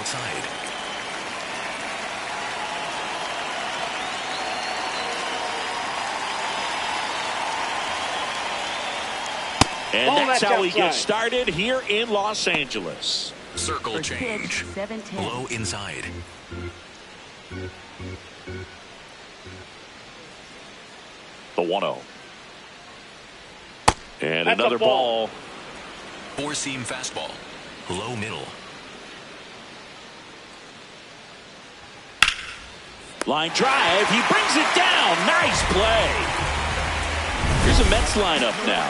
outside. And that's how we get started here in Los Angeles. Circle change. Low inside. The 1-0. And that's another ball. Four-seam fastball. Low middle. Line drive. He brings it down. Nice play. Here's a Mets lineup now.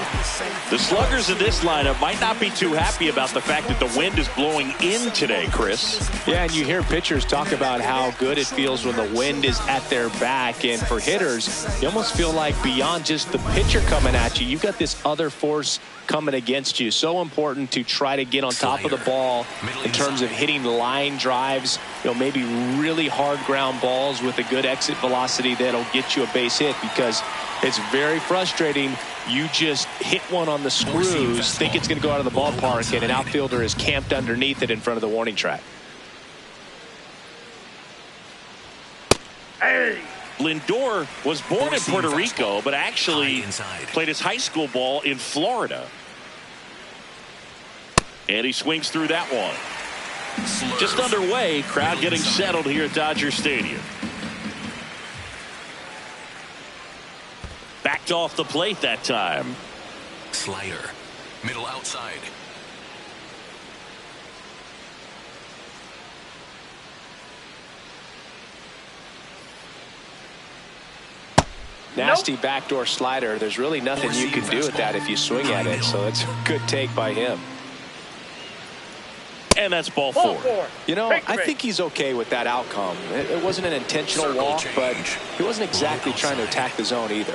The sluggers in this lineup might not be too happy about the fact that the wind is blowing in today, Chris. Yeah, and you hear pitchers talk about how good it feels when the wind is at their back. And for hitters, you almost feel like beyond just the pitcher coming at you, you've got this other force coming against you. So important to try to get on top of the ball in terms of hitting line drives, maybe really hard ground balls with a good exit velocity that'll get you a base hit, because it's very frustrating. You just hit one on the screws, think it's going to go out of the ballpark, and an outfielder is camped underneath it in front of the warning track. Hey! Lindor was born in Puerto Rico, but actually played his high school ball in Florida. And he swings through that one. Just underway, crowd getting settled here at Dodger Stadium. Backed off the plate that time. Slider. Middle outside. Nasty backdoor slider. There's really nothing you can do with that if you swing at it. So it's a good take by him. And that's ball four. I think he's okay with that outcome. It wasn't an intentional walk, but he wasn't exactly trying to attack the zone either.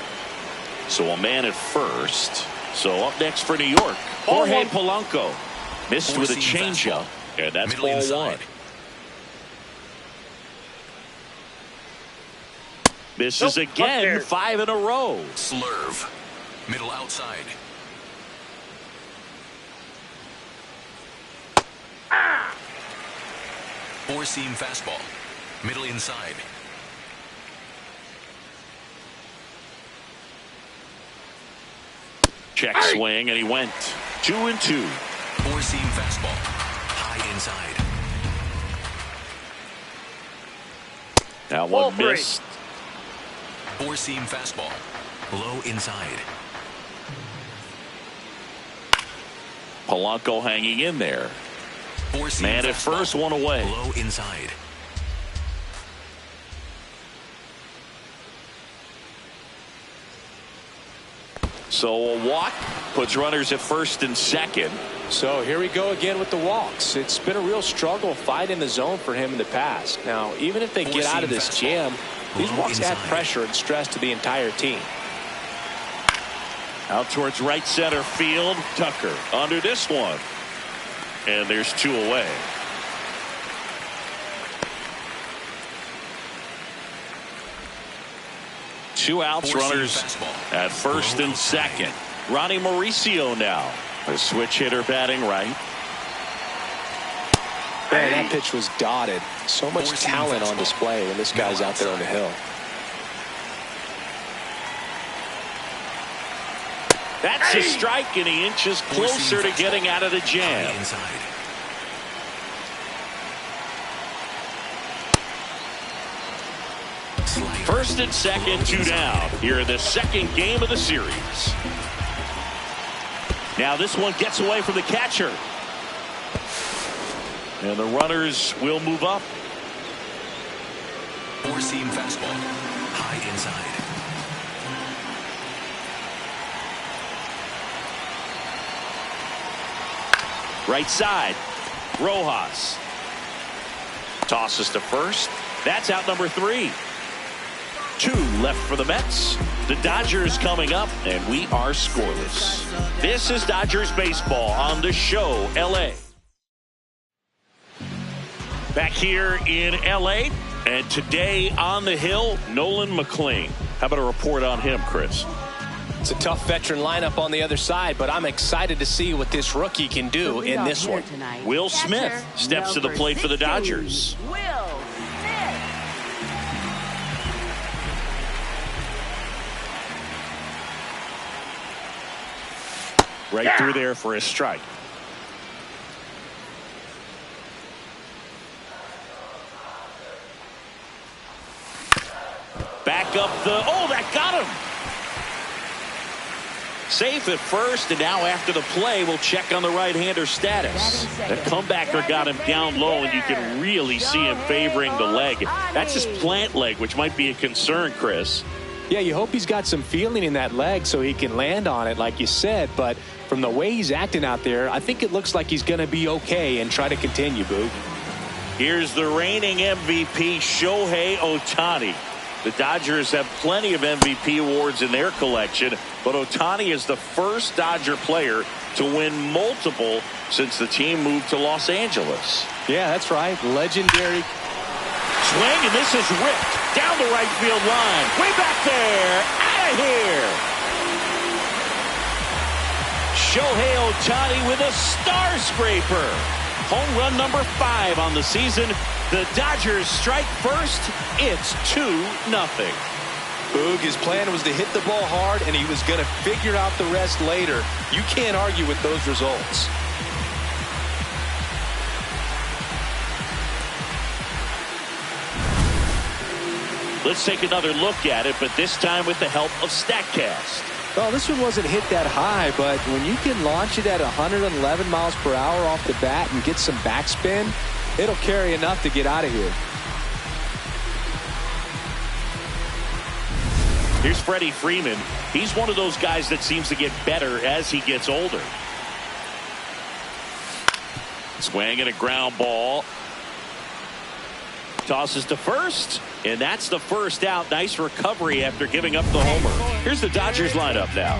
So a man at first. So up next for New York, Jorge Polanco. Missed with a changeup, and that's ball one. Misses again, 5 in a row. Slurve. Middle outside. Four-seam fastball. Middle inside. Check swing, and he went 2-2. Four-seam fastball. High inside. That one missed. Four-seam fastball. Low inside. Polanco hanging in there. Man at first, one away. Low inside. So a walk puts runners at first and second. So here we go again with the walks. It's been a real struggle fighting the zone for him in the past. Now, even if they get out of this jam, these walks add pressure and stress to the entire team. Out towards right center field. Tucker under this one. And there's 2 away. Two outs, runners at first and second. Ronnie Mauricio now. A switch hitter batting right. Man, that pitch was dotted. So much talent on display when this guy's out there on the hill. That's a strike, and he inches closer to getting out of the jam. First and second, 2 down here in the second game of the series. Now this one gets away from the catcher. And the runners will move up. Four-seam fastball. High inside. Right side. Rojas. Tosses to first. That's out number 3. 2 left for the Mets. The Dodgers coming up, and we are scoreless. This is Dodgers baseball on the show, L.A. Back here in L.A., and today on the hill, Nolan McLean. How about a report on him, Chris? It's a tough veteran lineup on the other side, but I'm excited to see what this rookie can do in this one. Will Smith steps to the plate for the Dodgers. Right through there for a strike. Back up that got him. Safe at first, and now after the play, we'll check on the right-hander status. The comebacker got him down low, and you can really see him favoring the leg. That's his plant leg, which might be a concern, Chris. Yeah, you hope he's got some feeling in that leg so he can land on it, like you said. But from the way he's acting out there, I think it looks like he's going to be okay and try to continue, Boog. Here's the reigning MVP, Shohei Ohtani. The Dodgers have plenty of MVP awards in their collection, but Ohtani is the first Dodger player to win multiple since the team moved to Los Angeles. Yeah, that's right. Legendary. Swing, and this is ripped down the right field line. Way back there. Out of here. Shohei Ohtani with a star scraper. Home run number 5 on the season. The Dodgers strike first. It's 2-0. Boog, his plan was to hit the ball hard, and he was going to figure out the rest later. You can't argue with those results. Let's take another look at it, but this time with the help of StatCast. Well, this one wasn't hit that high, but when you can launch it at 111 miles per hour off the bat and get some backspin, it'll carry enough to get out of here. Here's Freddie Freeman. He's one of those guys that seems to get better as he gets older. Swing and a ground ball. Tosses to first, and that's the first out. Nice recovery after giving up the homer. Here's the Dodgers lineup now.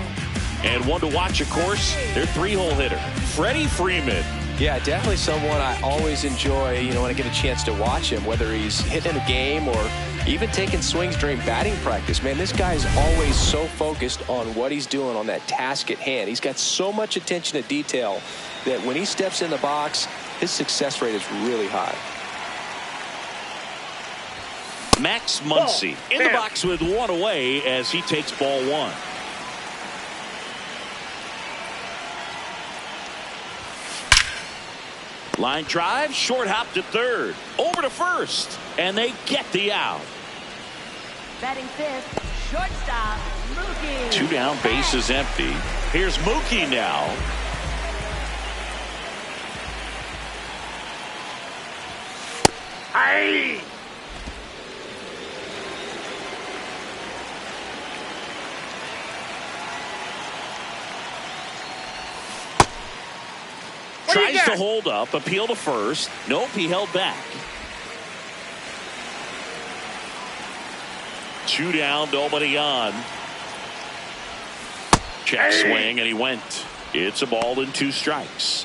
And one to watch, of course, their 3-hole hitter, Freddie Freeman. Yeah, definitely someone I always enjoy, when I get a chance to watch him, whether he's hitting a game or even taking swings during batting practice. Man, this guy is always so focused on what he's doing on that task at hand. He's got so much attention to detail that when he steps in the box, his success rate is really high. Max Muncy in the box with one away as he takes ball 1. Line drive, short hop to third, over to first, and they get the out. Batting 5th, shortstop, Mookie. 2 down, base is empty. Here's Mookie now. Aye. Tries to hold up, appeal to first. Nope, he held back. 2 down, nobody on. Check swing, and he went. It's a ball and 2 strikes.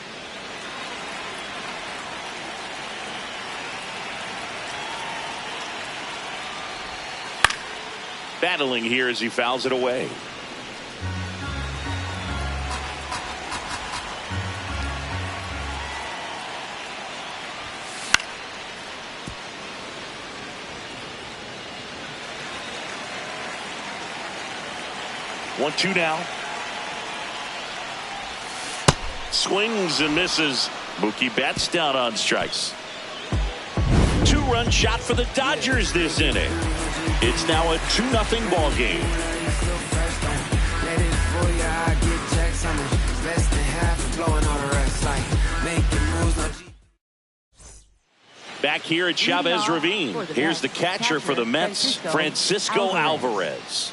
Battling here as he fouls it away. One, 2 now. Swings and misses. Mookie Betts down on strikes. 2-run shot for the Dodgers this inning. It's now a 2-0 ball game. Back here at Chavez Ravine. Here's the catcher for the Mets, Francisco Alvarez.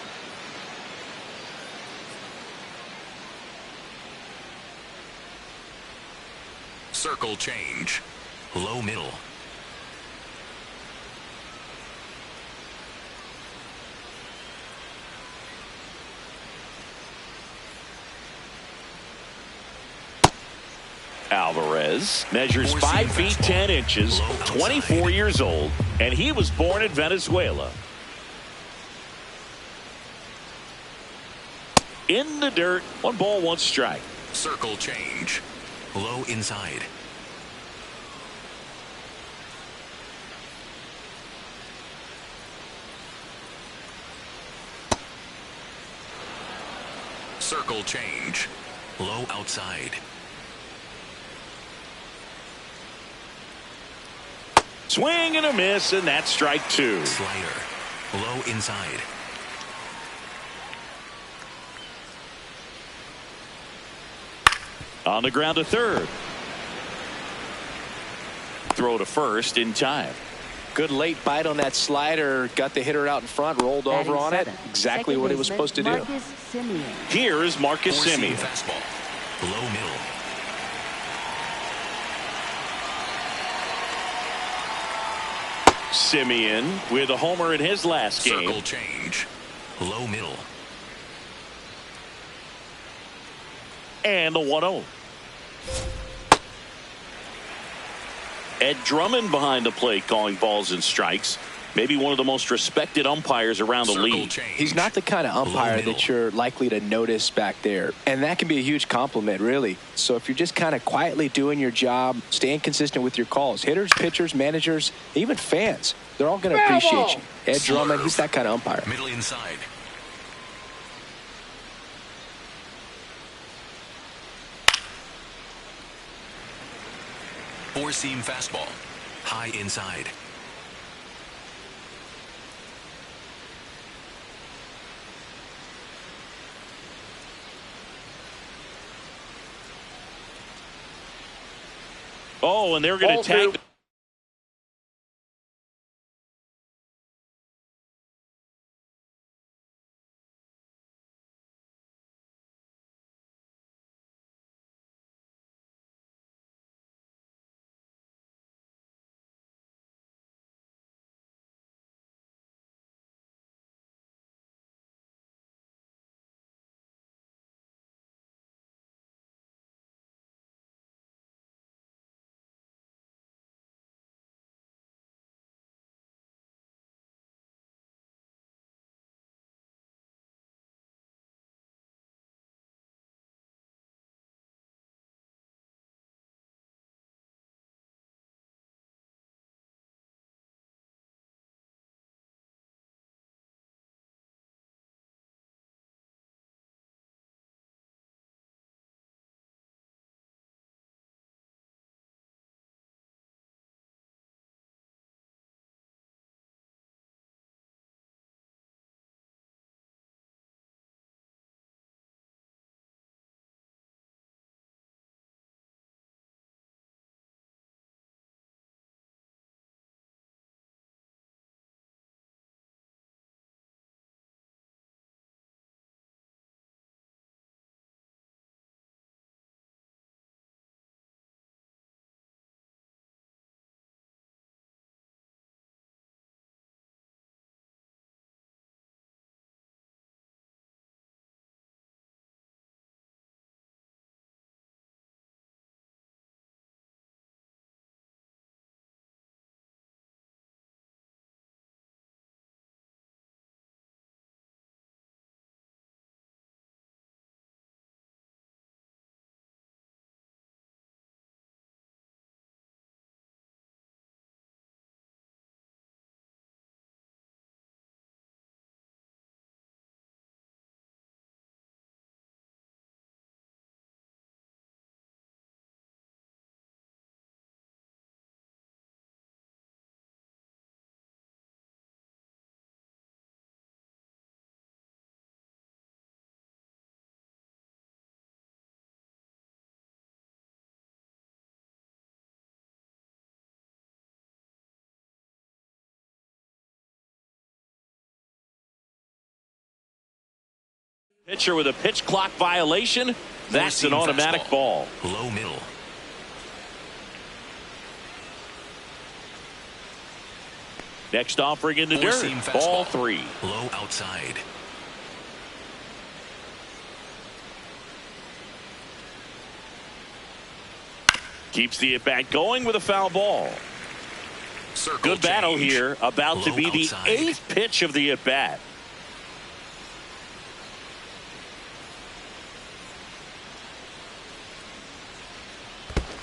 Circle change. Low middle. Alvarez measures 5 feet 10 inches, 24 years old, and he was born in Venezuela. In the dirt. 1 ball, 1 strike. Circle change. Low inside. Circle change. Low outside. Swing and a miss, and that's strike 2. Slider. Low inside. On the ground to third. Throw to first in time. Good late bite on that slider. Got the hitter out in front, rolled over on it. Exactly what he was supposed to do. Here is Marcus Semien. Fastball. Low middle. Semien with a homer in his last game. Circle change. Low middle. And the 1-0. Ed Drummond behind the plate calling balls and strikes. Maybe one of the most respected umpires around the league. He's not the kind of umpire that you're likely to notice back there. And that can be a huge compliment, really. So if you're just kind of quietly doing your job, staying consistent with your calls, hitters, pitchers, managers, even fans, they're all going to appreciate you. Ed Drummond, he's that kind of umpire. Middle inside. Four-seam fastball. High inside. Oh, and they're going to tag. Pitcher with a pitch clock violation. That's an automatic ball. Low middle. Next offering in the dirt. Ball 3. Low outside. Keeps the at-bat going with a foul ball. Circle Good battle change. here. About to be the outside. 8th pitch of the at-bat.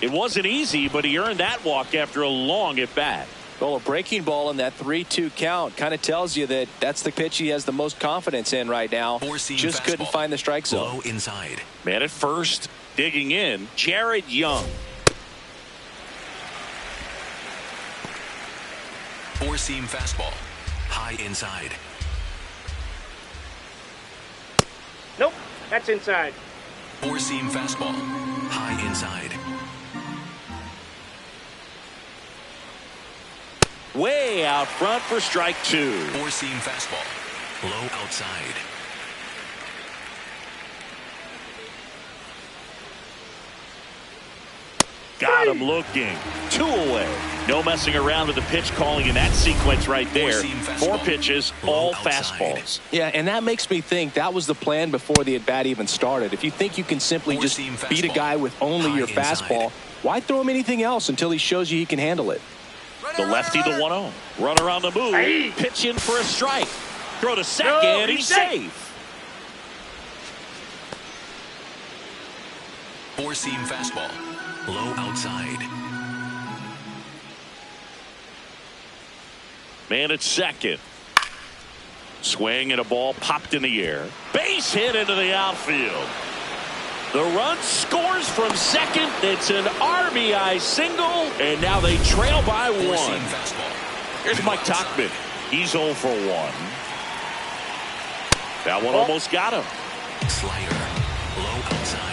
It wasn't easy, but he earned that walk after a long at bat. Well, a breaking ball in that 3-2 count kind of tells you that that's the pitch he has the most confidence in right now. Just couldn't find the strike zone. Low inside. Man at first, digging in, Jared Young. Four-seam fastball. High inside. Nope, that's inside. Four-seam fastball. High inside. Way out front for strike 2. Four-seam fastball. Low outside. Got him looking. 2 away. No messing around with the pitch calling in that sequence right there. 4 pitches, all fastballs. Yeah, and that makes me think that was the plan before the at-bat even started. If you think you can simply just beat a guy with only your fastball, why throw him anything else until he shows you he can handle it? The lefty, the 1-0. Runner on the move. Pitch in for a strike. Throw to second. He's safe. Four-seam fastball. Low outside. Man at second. Swing and a ball popped in the air. Base hit into the outfield. The run scores from second. It's an RBI single, and now they trail by 1. Here's Mike Tauchman. He's 0 for 1. That one almost got him. Slider. Low outside.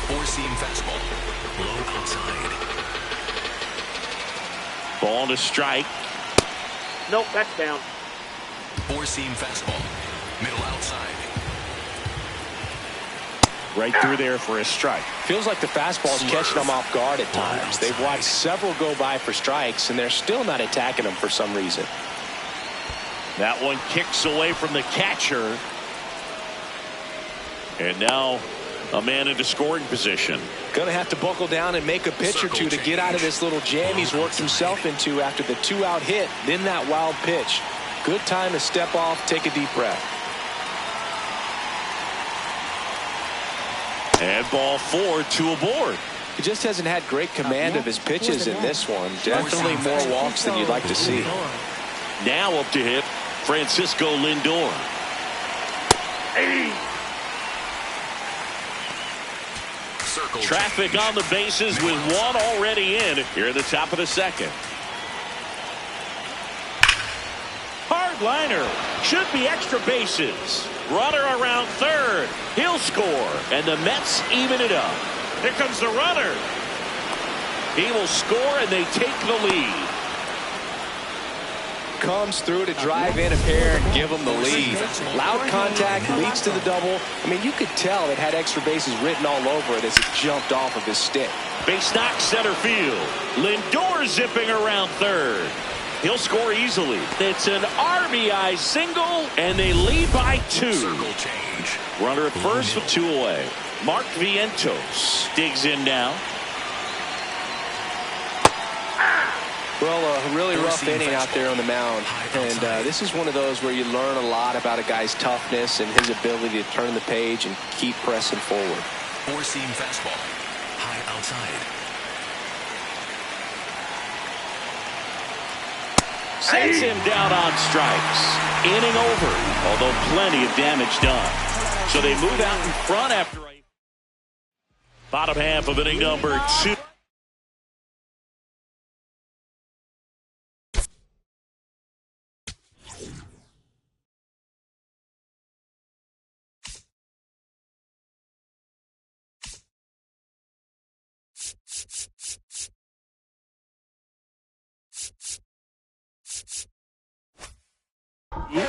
Four-seam fastball. Low outside. Ball to strike. Nope, that's down. Four-seam fastball. Middle outside. Right through there for a strike. Feels like the fastball's catching them off guard at times. They've watched several go by for strikes, and they're still not attacking them for some reason. That one kicks away from the catcher. And now a man into scoring position. Going to have to buckle down and make a pitch or two to get out of this little jam he's worked himself into after the 2-out hit, then that wild pitch. Good time to step off, take a deep breath. And ball 4, 2 aboard. He just hasn't had great command of his pitches in this one. Definitely more walks than you'd like to see. Now up to hit Francisco Lindor. Traffic on the bases with 1 already in here at the top of the second. Hard liner. Should be extra bases. Runner around third. He'll score. And the Mets even it up. Here comes the runner. He will score and they take the lead. Comes through to drive in a pair and give them the lead. Loud contact leads to the double. I mean, you could tell it had extra bases written all over it as it jumped off of his stick. Base knock center field. Lindor zipping around third. He'll score easily. It's an RBI single, and they lead by 2. Circle change. Runner at first with 2 away. Mark Vientos digs in now. Well, a really rough inning out there on the mound. And this is one of those where you learn a lot about a guy's toughness and his ability to turn the page and keep pressing forward. Four-seam fastball. High outside. Sends him down on strikes. Inning over, although plenty of damage done. So they move out in front after a bottom half of inning number 2.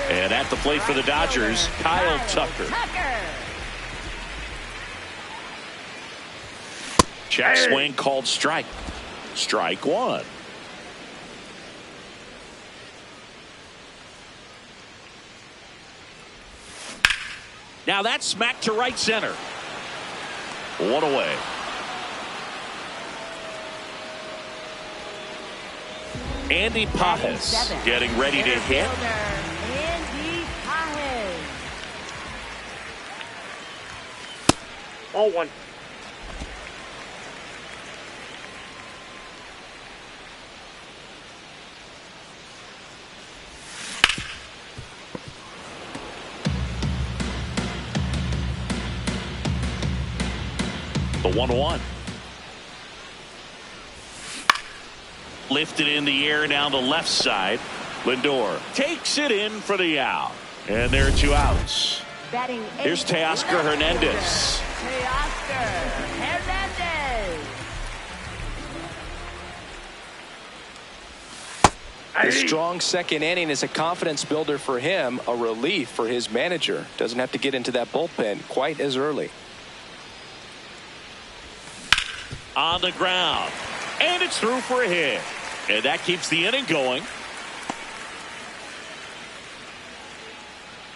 And at the plate for the Dodgers, Kyle Tucker. Check swing called strike. Strike 1. Now that's smacked to right center. 1 away. Andy Pajas getting ready to hit. Ball one. The 1-1. Lifted in the air down the left side. Lindor takes it in for the out. And there are 2 outs. Batting Here's Teoscar Hernandez. Teoscar Hernandez. A strong second inning is a confidence builder for him, a relief for his manager. Doesn't have to get into that bullpen quite as early. On the ground. And it's through for a hit. And that keeps the inning going.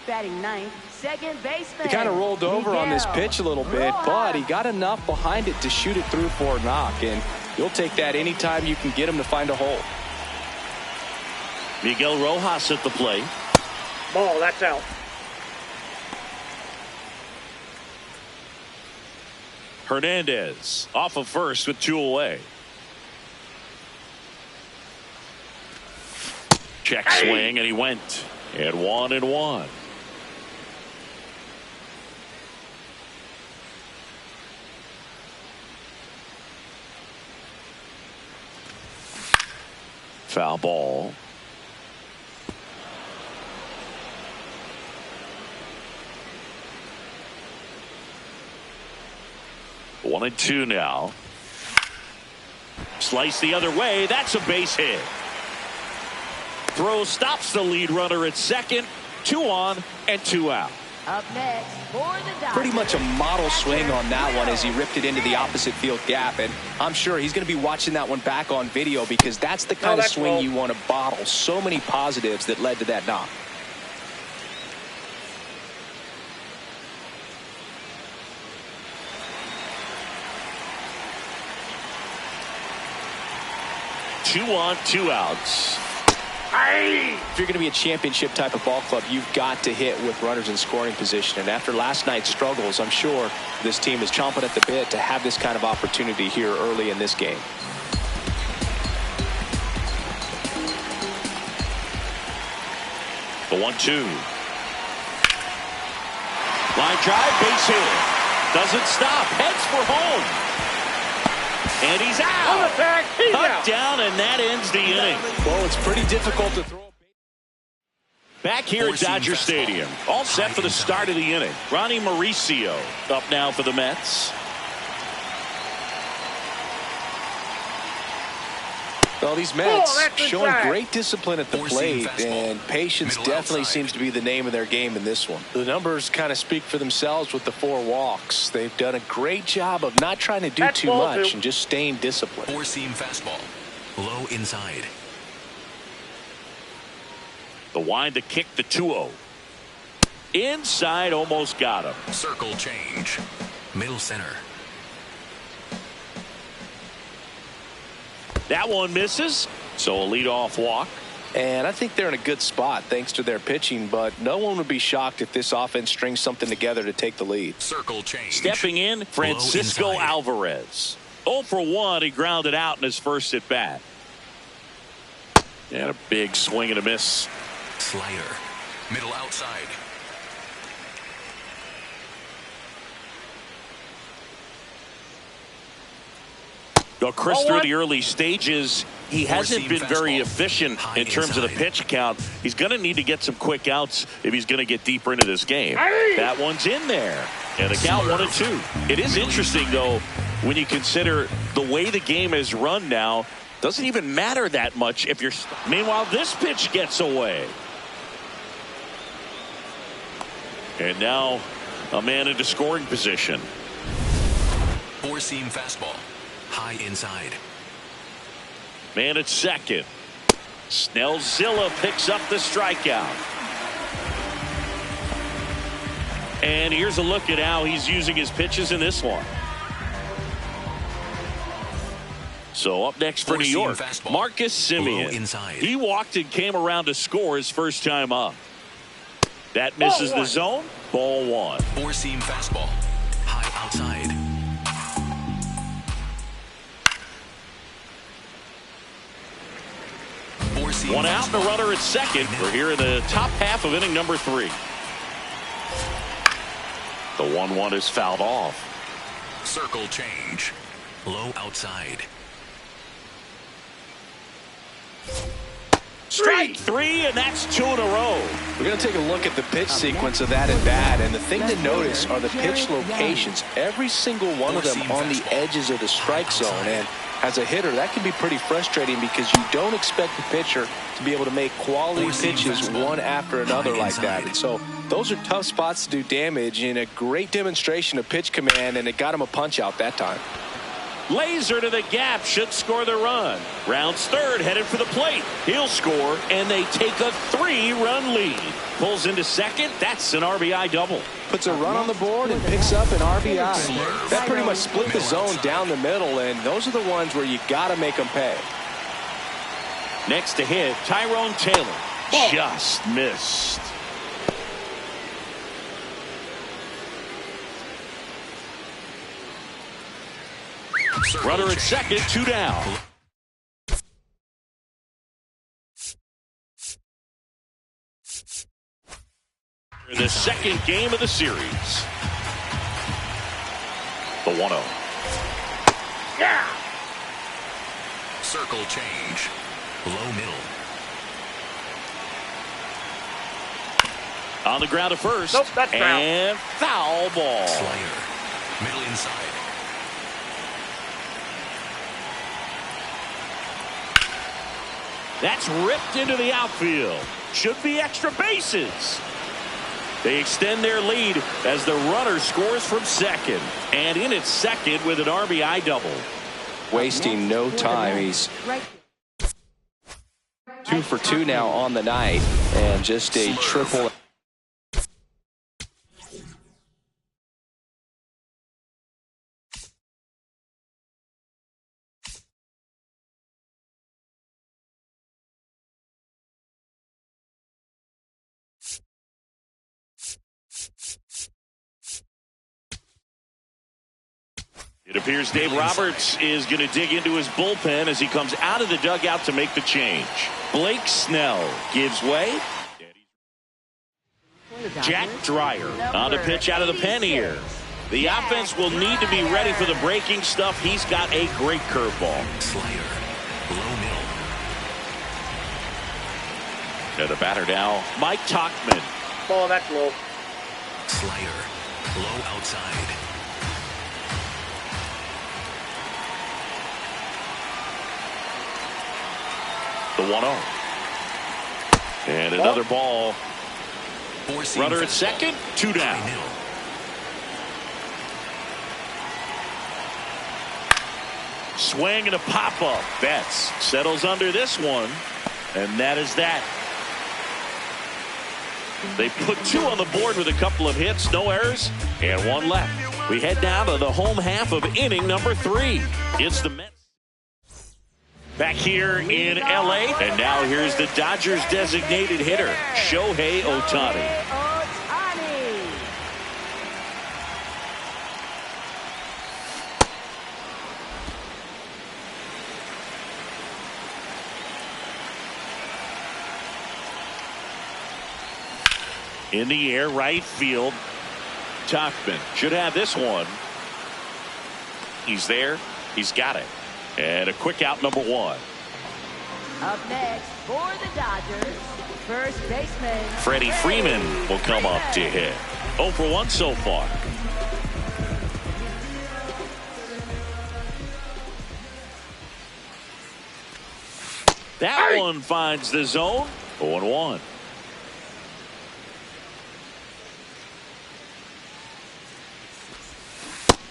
Batting ninth, second baseman. He kind of rolled over on this Miguel pitch a little bit, but he got enough behind it to shoot it through for a knock. And you'll take that anytime you can get him to find a hole. Miguel Rojas at the plate. Ball, that's out. Hernandez off of first with 2 away. Check swing, and he went. And 1-1. Foul ball. One and 2 now. Slice the other way. That's a base hit. Throw stops the lead runner at second. 2 on and 2 out. Up next for the Dodgers. Pretty much a model swing on that one as he ripped it into the opposite field gap. And I'm sure he's going to be watching that one back on video because that's the kind of swing you want to bottle. So many positives that led to that knock. Two on, 2 outs. If you're going to be a championship type of ball club, you've got to hit with runners in scoring position. And after last night's struggles, I'm sure this team is chomping at the bit to have this kind of opportunity here early in this game. The 1-2. Line drive, base hit. Doesn't stop. Heads for home. And he's out. On attack, he's Cut out. down, and that ends the inning. Well, it's pretty difficult to throw. Back here at Dodger Stadium. All set for the start of the inning. Ronnie Mauricio up now for the Mets. Well, these Mets that's showing inside. great discipline at the plate, and patience definitely seems to be the name of their game in this one. The numbers kind of speak for themselves with the 4 walks. They've done a great job of not trying to do That's too ball much 2. and just staying disciplined. 4-seam fastball. Low inside. The wind to kick the 2-0. Inside, almost got him. Circle change. Middle center. That one misses, so a leadoff walk. And I think they're in a good spot thanks to their pitching, but no one would be shocked if this offense strings something together to take the lead. Circle change. Stepping in, Francisco Low inside. Alvarez. 0 for 1, he grounded out in his first at bat. And a big swing and a miss. Slider. Middle outside. Chris, through the early stages, he hasn't been very fastball. efficient High in terms of the inside. pitch count. He's going to need to get some quick outs if he's going to get deeper into this game. That one's in there. And the count 1-2. It is interesting, though, when you consider the way the game has run now. Doesn't even matter that much if you're. Meanwhile, this pitch gets away. And now a man into scoring position. 4-seam fastball. High inside. Man at second. Snellzilla picks up the strikeout. And here's a look at how he's using his pitches in this one. So up next for New Four-seam York, fastball. Marcus Low Semien. inside. He walked and came around to score his first time up. That misses the zone. Ball 1. 4-seam fastball. High outside. One out and a runner at second. We're here in the top half of inning number 3. The 1-1 is fouled off. Circle change. Low outside. Strike 3, and that's 2 in a row. We're going to take a look at the pitch sequence of that at bat, and the thing to notice are the pitch locations. Every single one of them on the edges of the strike zone, and as a hitter, that can be pretty frustrating because you don't expect the pitcher to be able to make quality pitches one after another like that. And so those are tough spots to do damage, and a great demonstration of pitch command, and it got him a punch out that time. Laser to the gap, should score the run. Rounds third, headed for the plate. He'll score, and they take a 3-run lead. Pulls into second. That's an RBI double. Puts a run on the board and picks up an RBI. That pretty much split the zone down the middle, and those are the ones where you got to make them pay. Next to hit, Tyrone Taylor. Just missed. Runner at second, 2 down. The second game of the series. The 1-0. Yeah. Circle change. Low middle. On the ground to first. Nope, that's foul. And foul ball. Slider. Middle inside. That's ripped into the outfield. Should be extra bases. They extend their lead as the runner scores from second. And in at second with an RBI double. Wasting no time. He's 2 for 2 now on the night, and just a triple. It appears Dave Roberts is going to dig into his bullpen as he comes out of the dugout to make the change. Blake Snell gives way. Jack Dreyer on the pitch out of the pen here. The offense will need to be ready for the breaking stuff. He's got a great curveball. Slider. Low middle. To the batter now, Mike Tauchman. Ball, that's low. Slider. Low outside. The 1-0. And another ball. Runner at second, 2 down. Swing and a pop-up. Betts settles under this one. And that is that. They put 2 on the board with a couple of hits, no errors, and 1 left. We head down to the home half of inning number 3. It's the Mets back here in LA, and now here's the Dodgers designated hitter, Shohei Ohtani. In the air, right field. Tauchman should have this one. He's there. He's got it. And a quick out, number 1. Up next for the Dodgers, first baseman Freddie Freeman will come up to hit. 0 for 1 so far. That one finds the zone. 0-1.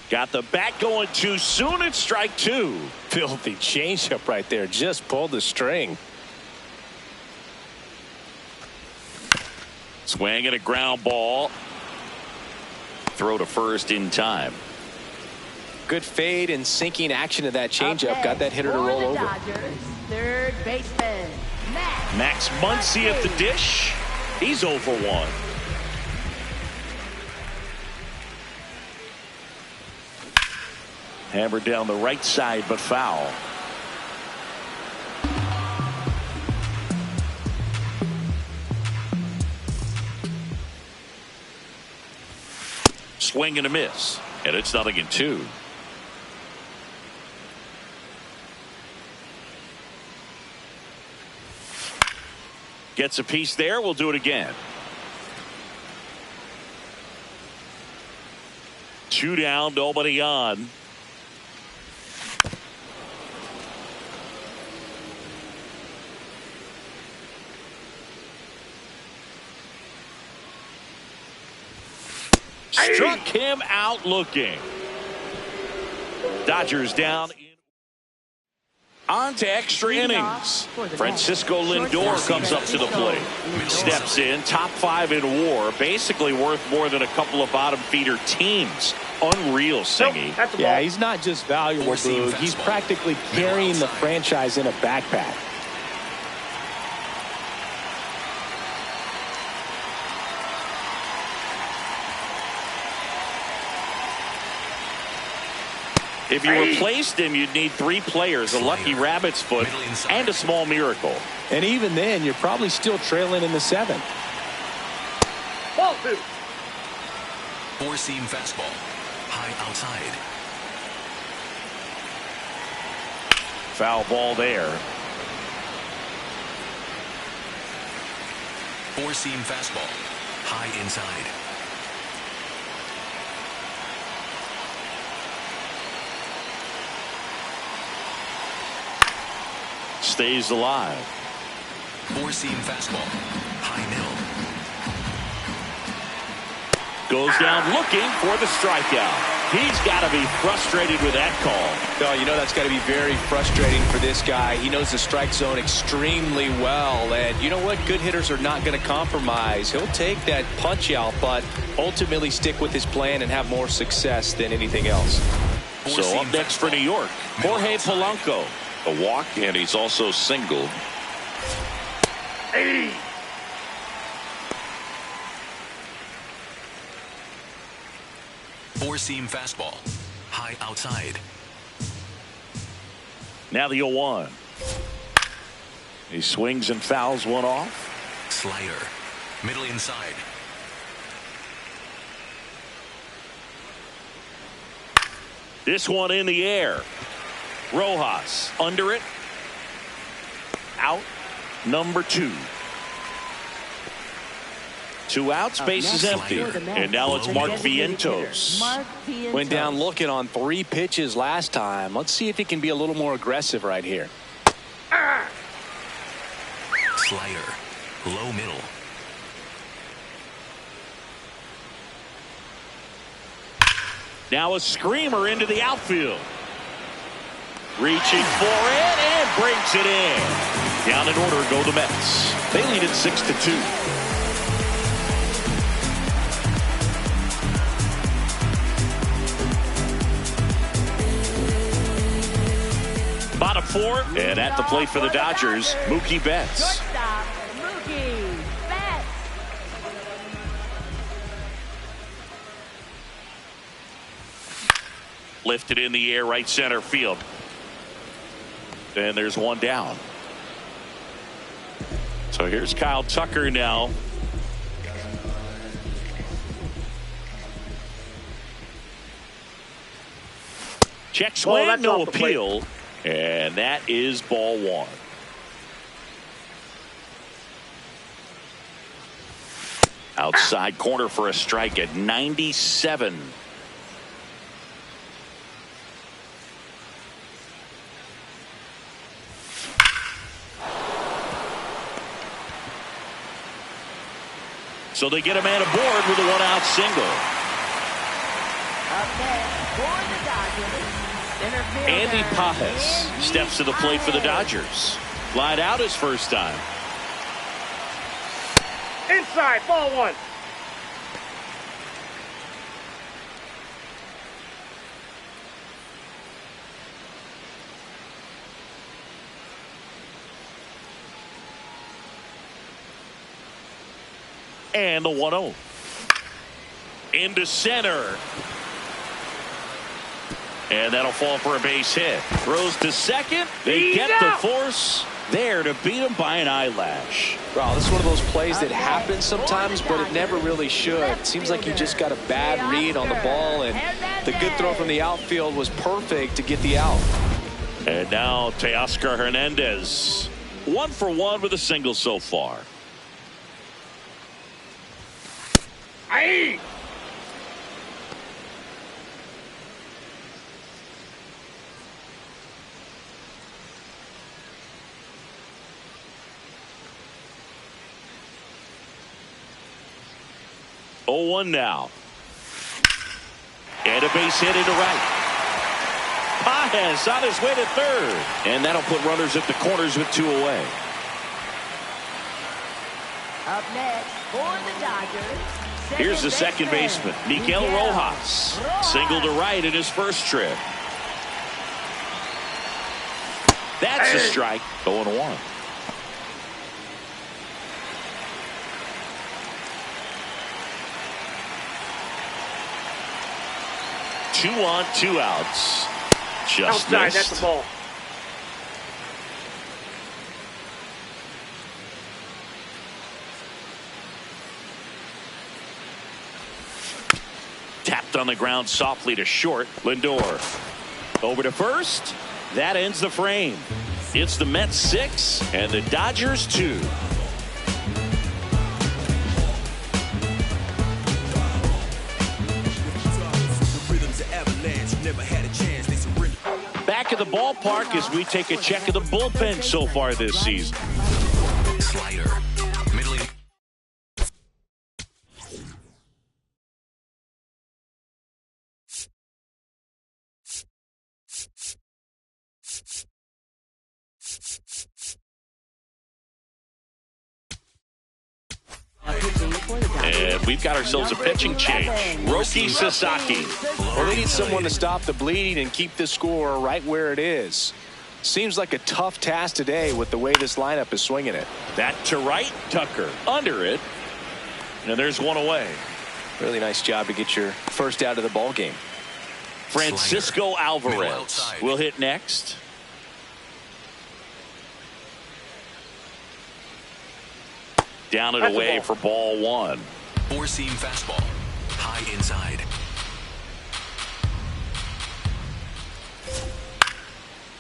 Got the bat going too soon. It's strike 2. Filthy changeup right there. Just pulled the string. Swing and a ground ball. Throw to first in time. Good fade and sinking action of that changeup. Got that hitter to roll over. Dodgers, third baseman Max Muncy at the dish. He's 0 for 1. Hammered down the right side, but foul. Swing and a miss, and it's 0-2. Gets a piece there. We'll do it again. 2 down, nobody on. Struck him out looking. Dodgers down. On to extra innings. Francisco Lindor comes up to the plate. Steps in, top 5 in WAR. Basically worth more than a couple of bottom feeder teams. Unreal, Singy. Yeah, he's not just valuable, Boog. He's practically carrying the franchise in a backpack. If you replaced him, you'd need 3 players, a lucky rabbit's foot, and a small miracle. And even then, you're probably still trailing in the 7th. Ball 2. 4-seam fastball. High outside. Foul ball there. 4-seam fastball. High inside. Stays alive. 4-seam fastball. High middle. Goes down looking for the strikeout. He's got to be frustrated with that call. Oh, you know that's got to be very frustrating for this guy. He knows the strike zone extremely well. And you know what? Good hitters are not going to compromise. He'll take that punch out, but ultimately stick with his plan and have more success than anything else. So up next for New York, Jorge Polanco. A walk, and he's also singled. 4-seam fastball. High outside. Now the 0-1. He swings and fouls one off. Slider. Middle inside. This one in the air. Rojas under it. Out. Number 2. 2 outs, base is empty. And now it's Mark Vientos. Went down looking on 3 pitches last time. Let's see if he can be a little more aggressive right here. Slider. Low middle. Now a screamer into the outfield. Reaching for it and brings it in. Down in order go the Mets. They lead it 6-2. Bottom 4, and at the plate for the Dodgers, Mookie Betts. Shortstop, Mookie Betts. Lifted in the air, right center field. And there's one down. So here's Kyle Tucker now. Check swing, no appeal. And that is ball 1. Outside corner for a strike at 97. So they get a man aboard with a 1-out single. Up next for the Dodgers, center fielder Andy Pajes Andy steps to the plate for the Pajes. Dodgers. Lied out his first time. Inside, ball 1. And the 1-0. Into center. And that'll fall for a base hit. Throws to second. They get the force there to beat him by an eyelash. Wow, this is one of those plays that happens sometimes, but it never really should. It seems like he just got a bad read on the ball, and the good throw from the outfield was perfect to get the out. And now Teoscar Hernandez. 1 for 1 with a single so far. Aye. Oh, 1 now. And a base hit into right. Paez on his way to third. And that'll put runners at the corners with 2 away. Up next for the Dodgers. Here's the second baseman, Miguel Rojas. Single to right in his first trip. That's a strike. 0-1. Two on, 2 outs. Just Outside, missed. that's the ball. Tapped on the ground softly to short. Lindor over to first. That ends the frame. It's the Mets 6 and the Dodgers 2. Back at the ballpark as we take a check of the bullpen so far this season. Slider. Middle in. And we've got ourselves a pitching change. Roki Sasaki. Well, they need someone to stop the bleeding and keep the score right where it is. Seems like a tough task today with the way this lineup is swinging it. That to right, Tucker under it. And there's 1 away. Really nice job to get your first out of the ball game. Francisco Middle Alvarez outside. will hit next. Down and That's a away ball. for ball 1. 4-seam fastball. High inside.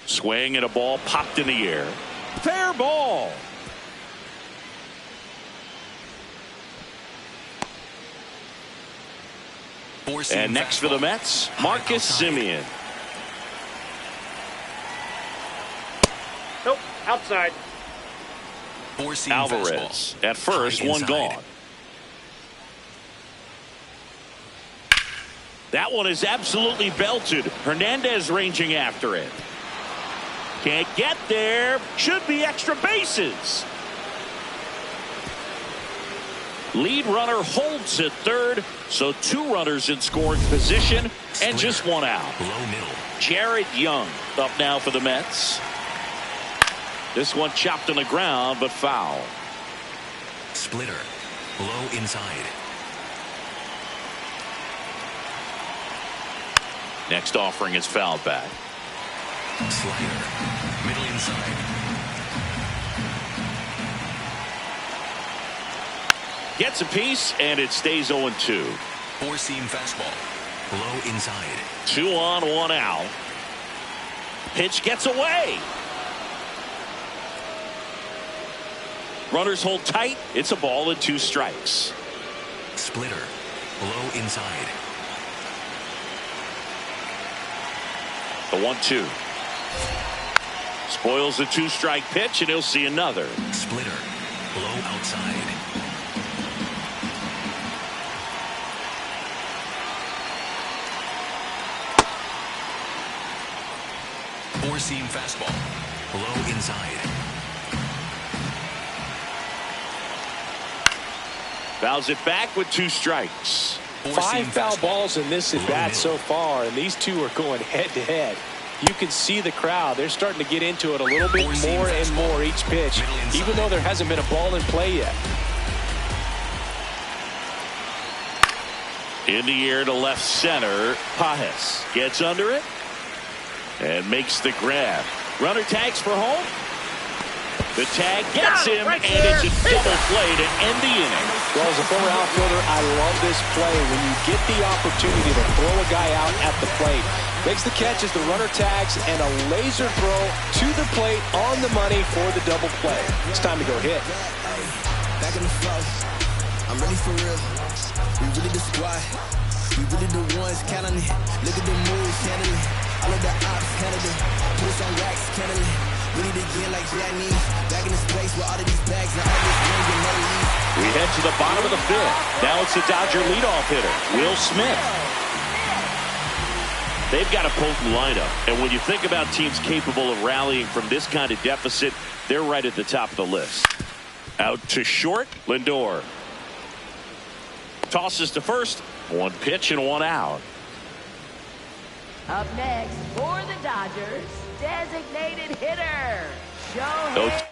Swing and a ball popped in the air. Fair ball. And next for the Mets, Marcus Semien. Nope. Outside. 4-seam Alvarez fastball. at first, High 1 inside. gone. That one is absolutely belted. Hernandez ranging after it. Can't get there. Should be extra bases. Lead runner holds at third, so 2 runners in scoring position and just 1 out. Low middle. Jared Young up now for the Mets. This one chopped on the ground, but foul. Splitter. Low inside. Next offering is fouled back. Slider. Middle inside. Gets a piece, and it stays 0-2. 4-seam fastball. Low inside. 2 on, 1 out. Pitch gets away. Runners hold tight. It's a ball and 2 strikes. Splitter. Low inside. The 1-2. Spoils the 2-strike pitch, and he'll see another. Splitter. Low outside. Four-seam fastball. Low inside. Fouls it back with 2 strikes. 4-seam 5 foul fastball. balls in this at bat so far, and these 2 are going head to head. You can see the crowd. They're starting to get into it a little bit more and more each pitch, even though there hasn't been a ball in play yet. In the air to left center. Paez gets under it. And makes the grab. Runner tags for home. The tag gets him, and it's a double play to end the inning. Well, as a former outfielder, I love this play. When you get the opportunity to throw a guy out at the plate, makes the catch as the runner tags, and a laser throw to the plate on the money for the double play. It's time to go hit. Back in the flow, I'm really for real. We really the squad. We really the ones counting it. Look at the moves, handle it. All of the ops, handle it. Put us on racks, handle it. We need to get like Japanese. Back in this place with all of these bags and all this ring and no leave. We head to the bottom of the fifth. Now it's the Dodger leadoff hitter, Will Smith. They've got a potent lineup, and when you think about teams capable of rallying from this kind of deficit, they're right at the top of the list. Out to short, Lindor. Tosses to first. One pitch and one out. Up next for the Dodgers, designated hitter, Shohei.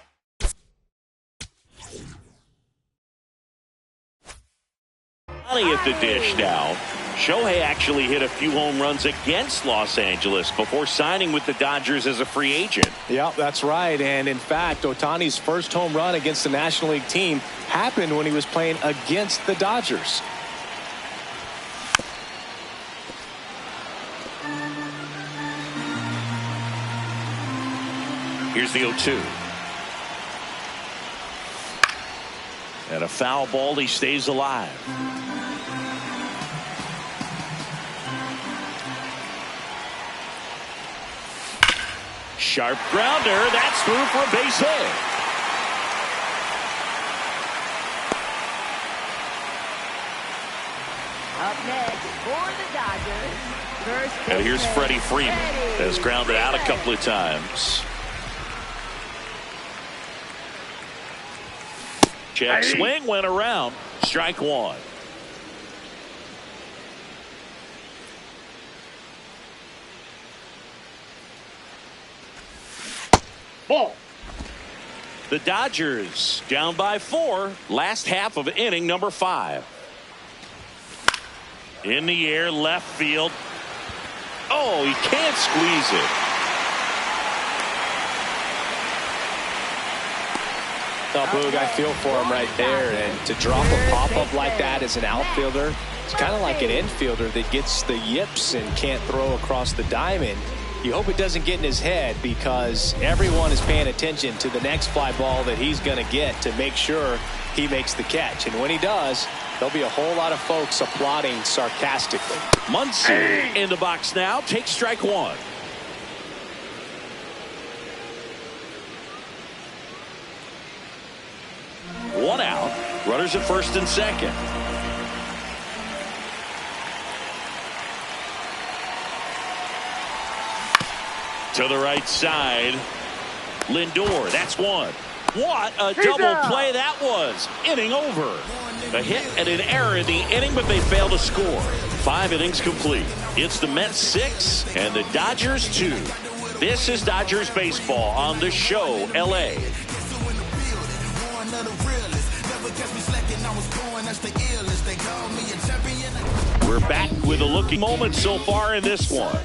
At the dish now. Shohei actually hit a few home runs against Los Angeles before signing with the Dodgers as a free agent. Yeah, that's right. And in fact, Ohtani's first home run against the National League team happened when he was playing against the Dodgers. Here's the 0-2. And a foul ball. He stays alive. Sharp grounder. That's through for a base hit. Up next for the Dodgers, first And here's baseman, Freddie Freeman. Freddie Has grounded out a Freeman. couple of times. Check swing went around. Strike one. Ball. The Dodgers down by 4. Last half of inning number 5. In the air, left field. Oh, he can't squeeze it. Now, Boog, I feel for him right there. And to drop a pop-up like that as an outfielder, it's kind of like an infielder that gets the yips and can't throw across the diamond. You hope it doesn't get in his head, because everyone is paying attention to the next fly ball that he's going to get to make sure he makes the catch. And when he does, there'll be a whole lot of folks applauding sarcastically. Muncy in the box now. Takes strike one. One out. Runners at first and second. To the right side. Lindor. That's one. What a double play that was. Inning over. A hit and an error in the inning, but they fail to score. 5 innings complete. It's the Mets 6 and the Dodgers 2. This is Dodgers baseball on the show, LA. We're back with a looking moment so far in this one.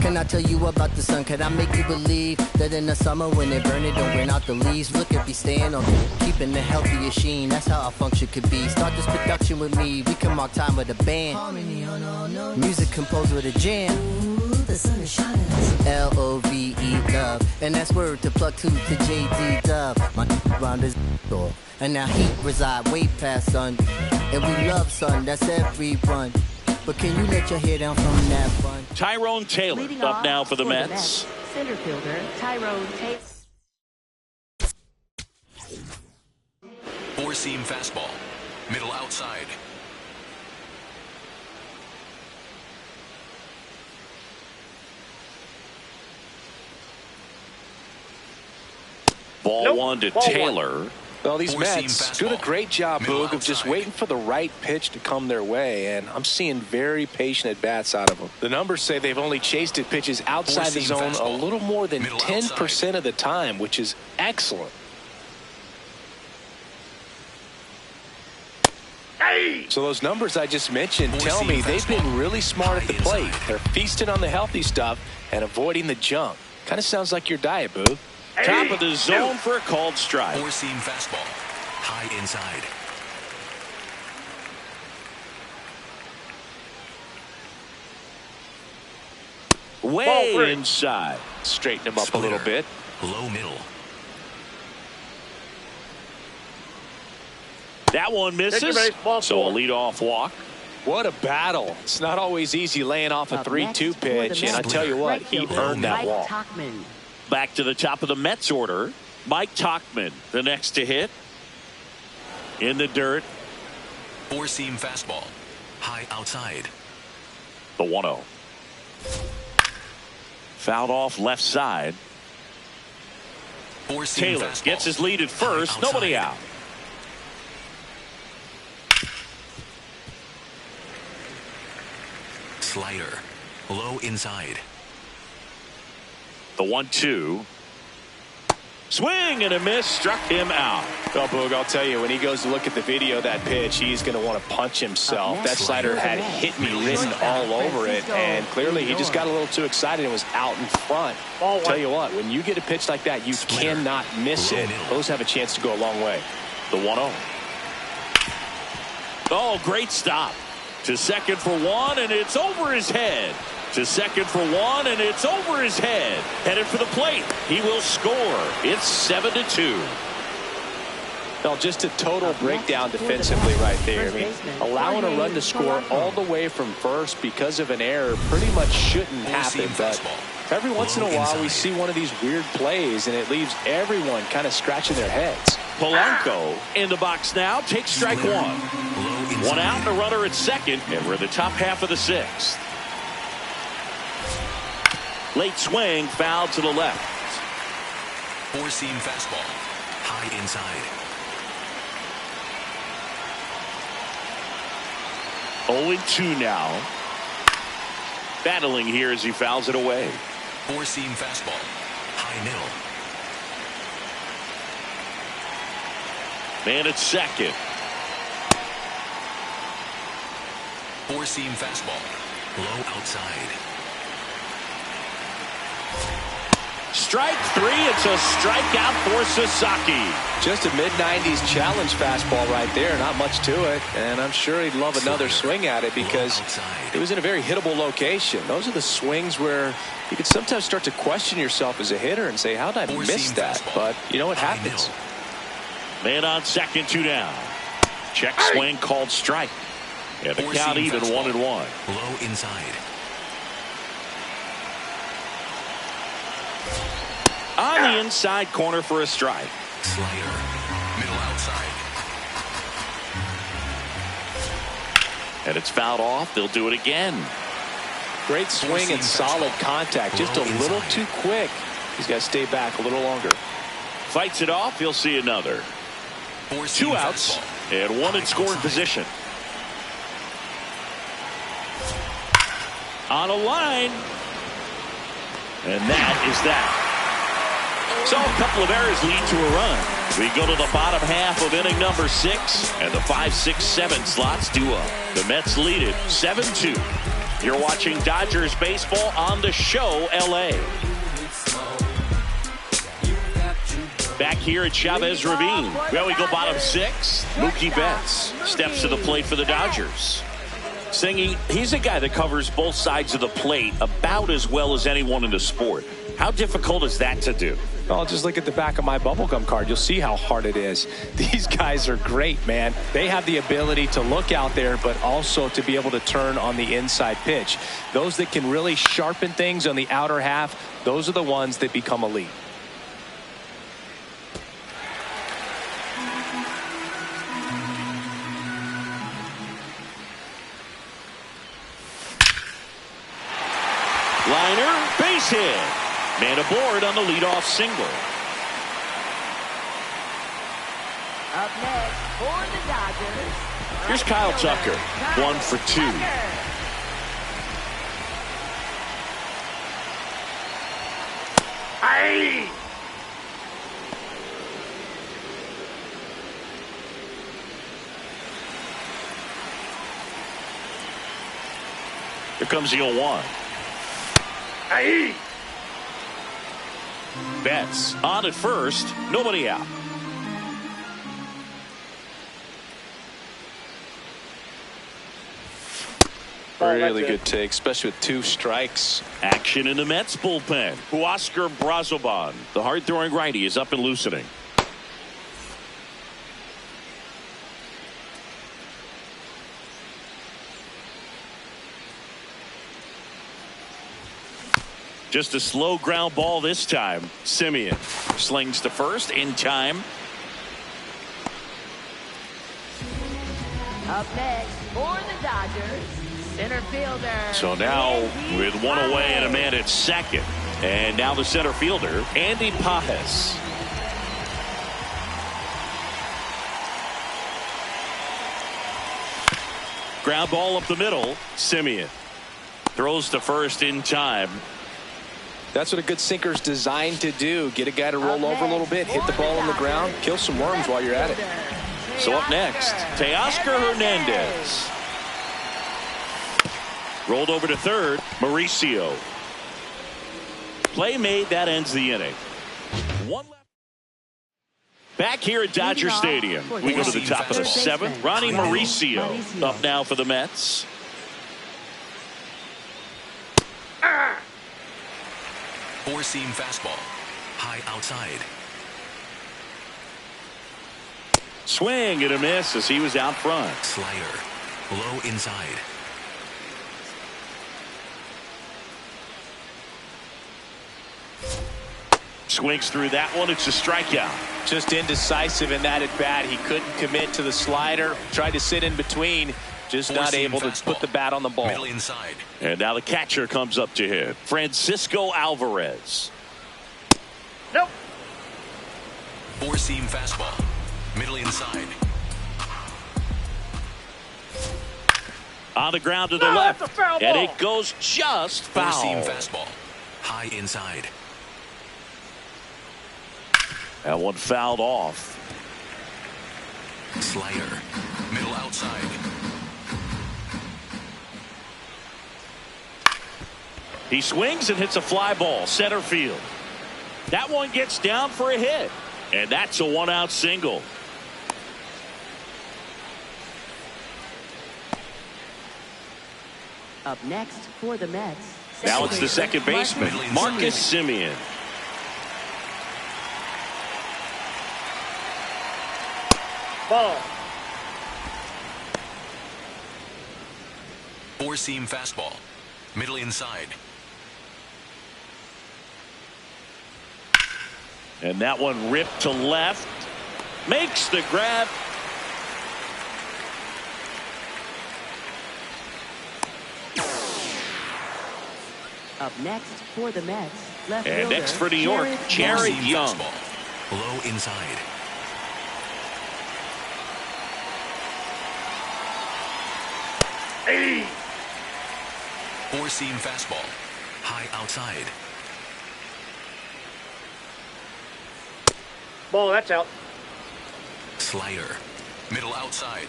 Can I tell you about the sun? Can I make you believe that in the summer when they burn it, don't burn out the leaves? Look at me staying on keeping the healthiest sheen. That's how our function could be. Start this production with me. We can mark time with a band. Music composed with a jam. L-O-V-E, love. And that's word to plug 2 to J.D. Dub. My round is door. And now heat reside way past sun. And we love sun, that's everyone. But can you let your hair down from that fun? Tyrone Taylor Leading up off now for the Mets. Center fielder Tyrone Taylor. Four-seam fastball. Middle outside. Ball one to Taylor. Well, these Four-seam Mets doing a fastball. great job, Middle Boog, of just outside. waiting for the right pitch to come their way, and I'm seeing very patient at-bats out of them. The numbers say they've only chased at pitches outside the Four-seam zone a fastball. little more than Middle 10% of the time, which is excellent. So those numbers I just mentioned tell me they've been really smart at the plate. They're feasting on the healthy stuff and avoiding the junk. Kind of sounds like your diet, Booth. Top of the zone for a called strike. Four-seam fastball. High inside. Way inside. Straighten him up a little bit. Low middle. That one misses. So a leadoff walk. What a battle. It's not always easy laying off a 3-2 pitch, and I tell you what, he earned that walk. Back to the top of the Mets order. Mike Tauchman, the next to hit. In the dirt. Four-seam fastball. High outside. The 1-0. Fouled off left side. Four-seam Taylor fastball. gets his lead at first. High Nobody outside. out. Slider. Low inside. The 1-2. Swing and a miss. Struck him out. Well, Boog, I'll tell you, when he goes to look at the video of that pitch, he's going to want to punch himself. That slider had hit me written all over it, and clearly he just got a little too excited and was out in front. Tell you what, when you get a pitch like that, you cannot miss it. Those have a chance to go a long way. The 1-0. Oh, great stop. To second for one, and it's over his head. To second for one, and it's over his head. Headed for the plate. He will score. It's 7-2. No, just a total breakdown defensively right there. I mean, allowing a run to score all the way from first because of an error pretty much shouldn't happen. But every once in a while, we see one of these weird plays, and it leaves everyone kind of scratching their heads. Polanco in the box now. Takes strike one. One out and a runner at second, and we're in the top half of the sixth. Late swing, foul to the left. Four-seam fastball. High inside. 0-2 now. Battling here as he fouls it away. Four-seam fastball. High middle. Man at second. Four-seam fastball. Low outside. Strike three. It's a strikeout for Sasaki. Just a mid-90s challenge fastball right there. Not much to it. And I'm sure he'd love another swing at it because it was in a very hittable location. Those are the swings where you can sometimes start to question yourself as a hitter and say, how did I miss that? But you know what happens. Man on second, 2 down. Check swing called strike. And the count even 1-1. Low inside. On the inside corner for a strike. Slider. Middle outside. And it's fouled off. They'll do it again. Great swing and solid contact. Just a little too quick. He's got to stay back a little longer. Fights it off. He'll see another. 2 outs and one in scoring position. On a line. And that is that. So a couple of errors lead to a run. We go to the bottom half of inning number 6, and the 5, 6, 7 slots do up. The Mets lead it 7-2. You're watching Dodgers baseball on the show LA. Back here at Chavez Ravine. Well, we go bottom 6. Mookie Betts steps to the plate for the Dodgers. Singy, he's a guy that covers both sides of the plate about as well as anyone in the sport. How difficult is that to do? Well, just look at the back of my bubblegum card. You'll see how hard it is. These guys are great, man. They have the ability to look out there, but also to be able to turn on the inside pitch. Those that can really sharpen things on the outer half, those are the ones that become elite. Liner, base hit. Man aboard on the leadoff single. Up next for the Dodgers. Here's Kyle Tucker, 1 for 2. Aye. Here comes the 0-1. Aye. Betts on at first, nobody out. Really good take, especially with 2 strikes. Action in the Mets bullpen. Huascar Brazoban, the hard-throwing righty, is up and loosening. Just a slow ground ball this time. Simeon slings to first in time. Up next for the Dodgers, center fielder. So now Andy with 1 away and a Pages. man at second. And now the center fielder, Andy Pages. Ground ball up the middle. Simeon throws to first in time. That's what a good sinker's designed to do. Get a guy to roll over a little bit, hit the ball on the ground, kill some worms while you're at it. So up next, Teoscar Hernandez. Rolled over to third, Mauricio. Play made, that ends the inning. One left. Back here at Dodger Stadium, we go to the top of the 7th. Ronnie Mauricio up now for the Mets. Four-seam fastball. High outside. Swing and a miss as he was out front. Slider. Low inside. Swings through that one. It's a strikeout. Just indecisive in that at bat. He couldn't commit to the slider. Tried to sit in between. Just not able to put the bat on the ball. Middle inside. And now the catcher comes up to hit. Francisco Alvarez. Nope. Four-seam fastball. Middle inside. On the ground to the No, left. that's a foul And ball. it goes just Four-seam foul. fastball. High inside. That one fouled off. Slider. Middle outside. He swings and hits a fly ball center field. That one gets down for a hit. And that's a 1-out single. Up next for the Mets. Now it's the second baseman, Marcus Simeon. Ball. Four-seam fastball. Middle inside. And that one ripped to left. Makes the grab. Up next for the Mets. Left And fielder, next for New York, Jared Four-seam Young. fastball. Low inside. Hey. Four-seam fastball. High outside. Ball, that's out. Slider. Middle outside.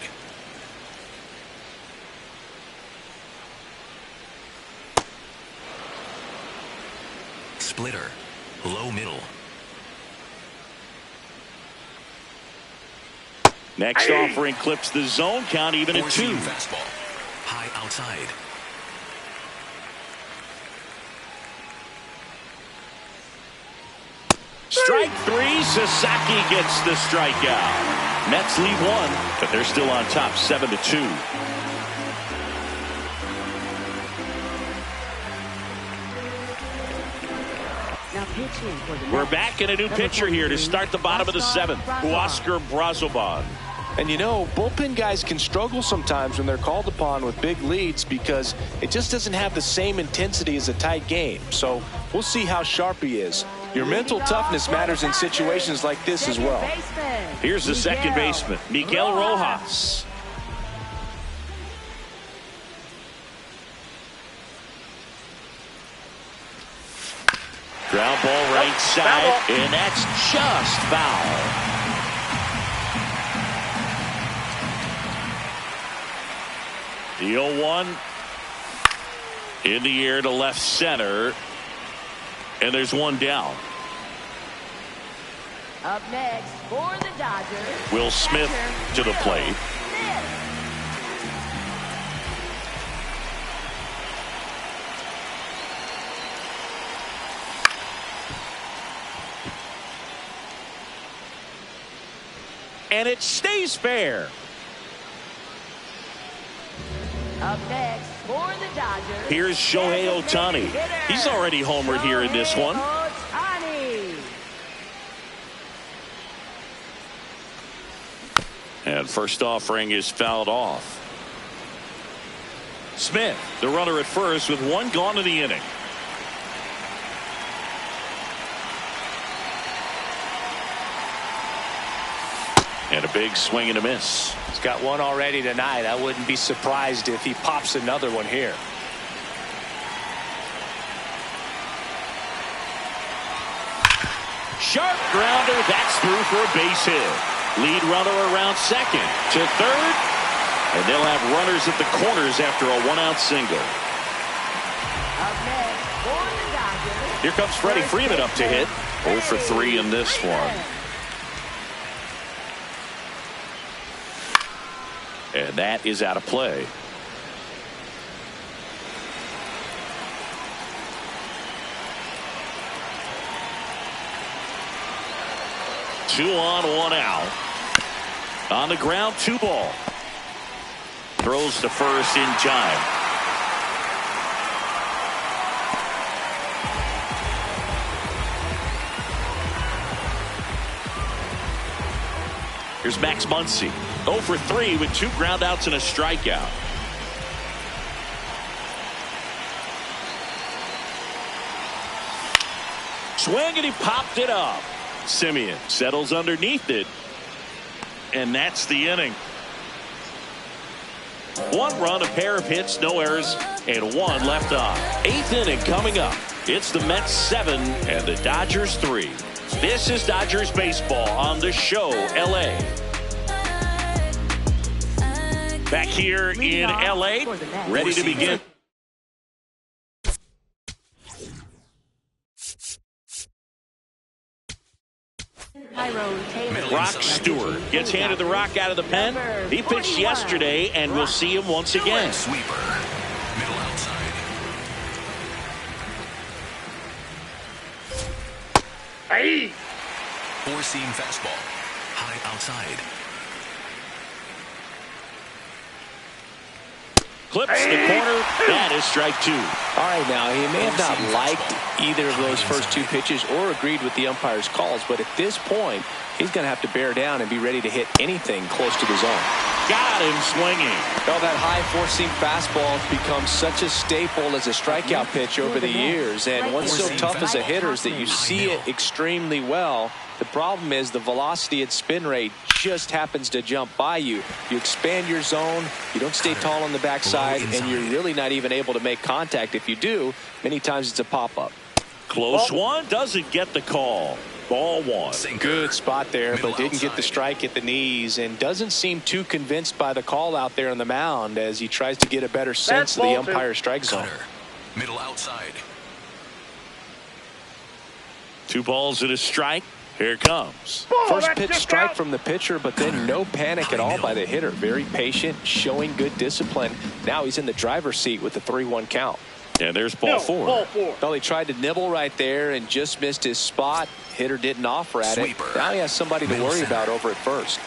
Splitter. Low middle. Next offering clips the zone count even at 2. Four-seam fastball. High outside. Strike 3. Sasaki gets the strikeout. Mets lead 1, but they're still on top 7-2. Now pitching for the We're Mets. back in a new Number pitcher here to 43, start the bottom of the 7th. Huascar Brazoban. And you know, bullpen guys can struggle sometimes when they're called upon with big leads because it just doesn't have the same intensity as a tight game. So we'll see how sharp he is. Your mental toughness matters in situations like this as well. Here's the second baseman, Miguel Rojas. Ground ball right side, and that's just foul. The 0-1. In the air to left center. And there's one down. Up next for the Dodgers, Will Smith to the plate. And it stays fair. Up next for the Dodgers, Here's Shohei Ohtani. He's already homered here in this one. Ohtani. And first offering is fouled off. Smith, the runner at first with one gone in the inning. And a big swing and a miss. He's got one already tonight. I wouldn't be surprised if he pops another one here. Sharp grounder. That's through for a base hit. Lead runner around second to third. And they'll have runners at the corners after a one-out single. Up next for the Dodgers, Here comes Freddie Freeman up to hit. 0 for 3 in this one. And that is out of play. Two on, one out. On the ground, 2 ball. Throws to first in time. Here's Max Muncy. 0 for 3 with 2 ground outs and a strikeout. Swing and he popped it up. Simeon settles underneath it. And that's the inning. 1 run, a pair of hits, no errors, and 1 left on. 8th inning coming up. It's the Mets 7 and the Dodgers 3. This is Dodgers baseball on the show LA. Back here in LA, ready to begin. Rock Stewart gets handed the rock out of the pen. He pitched yesterday, and we'll see him once again. Sweeper. Middle outside. Hey! Four-seam fastball. High outside. Clips the corner. That is strike 2. All right, now, he may have not liked either of those first 2 pitches or agreed with the umpire's calls, but at this point, he's going to have to bear down and be ready to hit anything close to the zone. Got him swinging. Well, that high four-seam fastball has become such a staple as a strikeout pitch over the years, and what's so tough as a hitter is that you see it extremely well. The problem is the velocity and spin rate just happens to jump by you. You expand your zone, you don't stay tall on the backside, and you're really not even able to make contact. If you do, many times it's a pop-up. Close one, doesn't get the call. Ball 1. Good spot there, but didn't get the strike at the knees, and doesn't seem too convinced by the call out there on the mound as he tries to get a better sense of the umpire's strike zone. Middle outside. 2 balls and a strike. Here it comes. First pitch strike from the pitcher, but then no panic at all by the hitter. Very patient, showing good discipline. Now he's in the driver's seat with the 3-1 count. And there's ball 4. Ball 4. Well, he tried to nibble right there and just missed his spot. Hitter didn't offer at it. Now he has somebody to worry about over at first.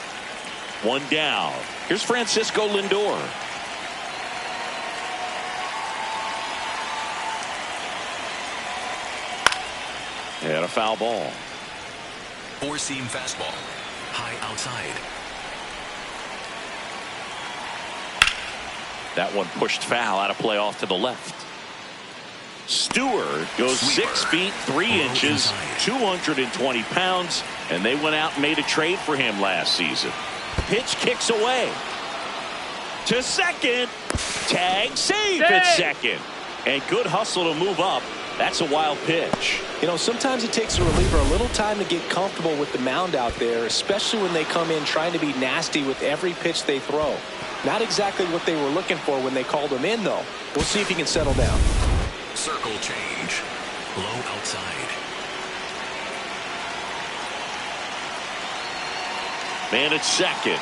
1 down. Here's Francisco Lindor. And a foul ball. Four-seam fastball. High outside. That one pushed foul out of play off to the left. Stewart goes 6 feet 3 inches, 220 pounds, and they went out and made a trade for him last season. Pitch kicks away to second. Tag save at second. And good hustle to move up. That's a wild pitch. You know, sometimes it takes a reliever a little time to get comfortable with the mound out there, especially when they come in trying to be nasty with every pitch they throw. Not exactly what they were looking for when they called him in, though. We'll see if he can settle down. Circle change. Low outside. Man at second.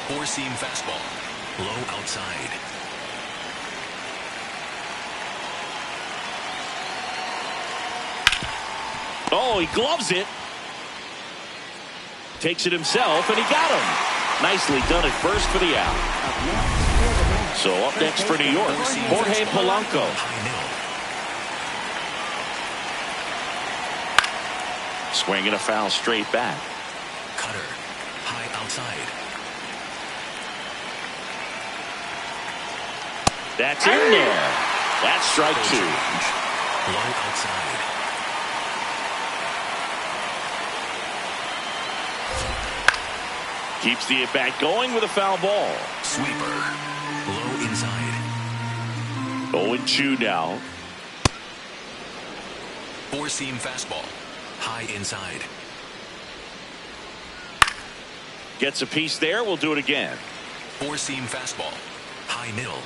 Four-seam fastball. Low outside. Oh, he gloves it. Takes it himself, and he got him. Nicely done at first for the out. So up next for New York, Jorge Polanco. Swinging a foul straight back. Cutter. High outside. That's in there. That's strike two. Low outside. Keeps the at-bat going with a foul ball. Sweeper. Low inside. 0-2 now. Four-seam fastball. High inside. Gets a piece there. We'll do it again. Four-seam fastball. High middle.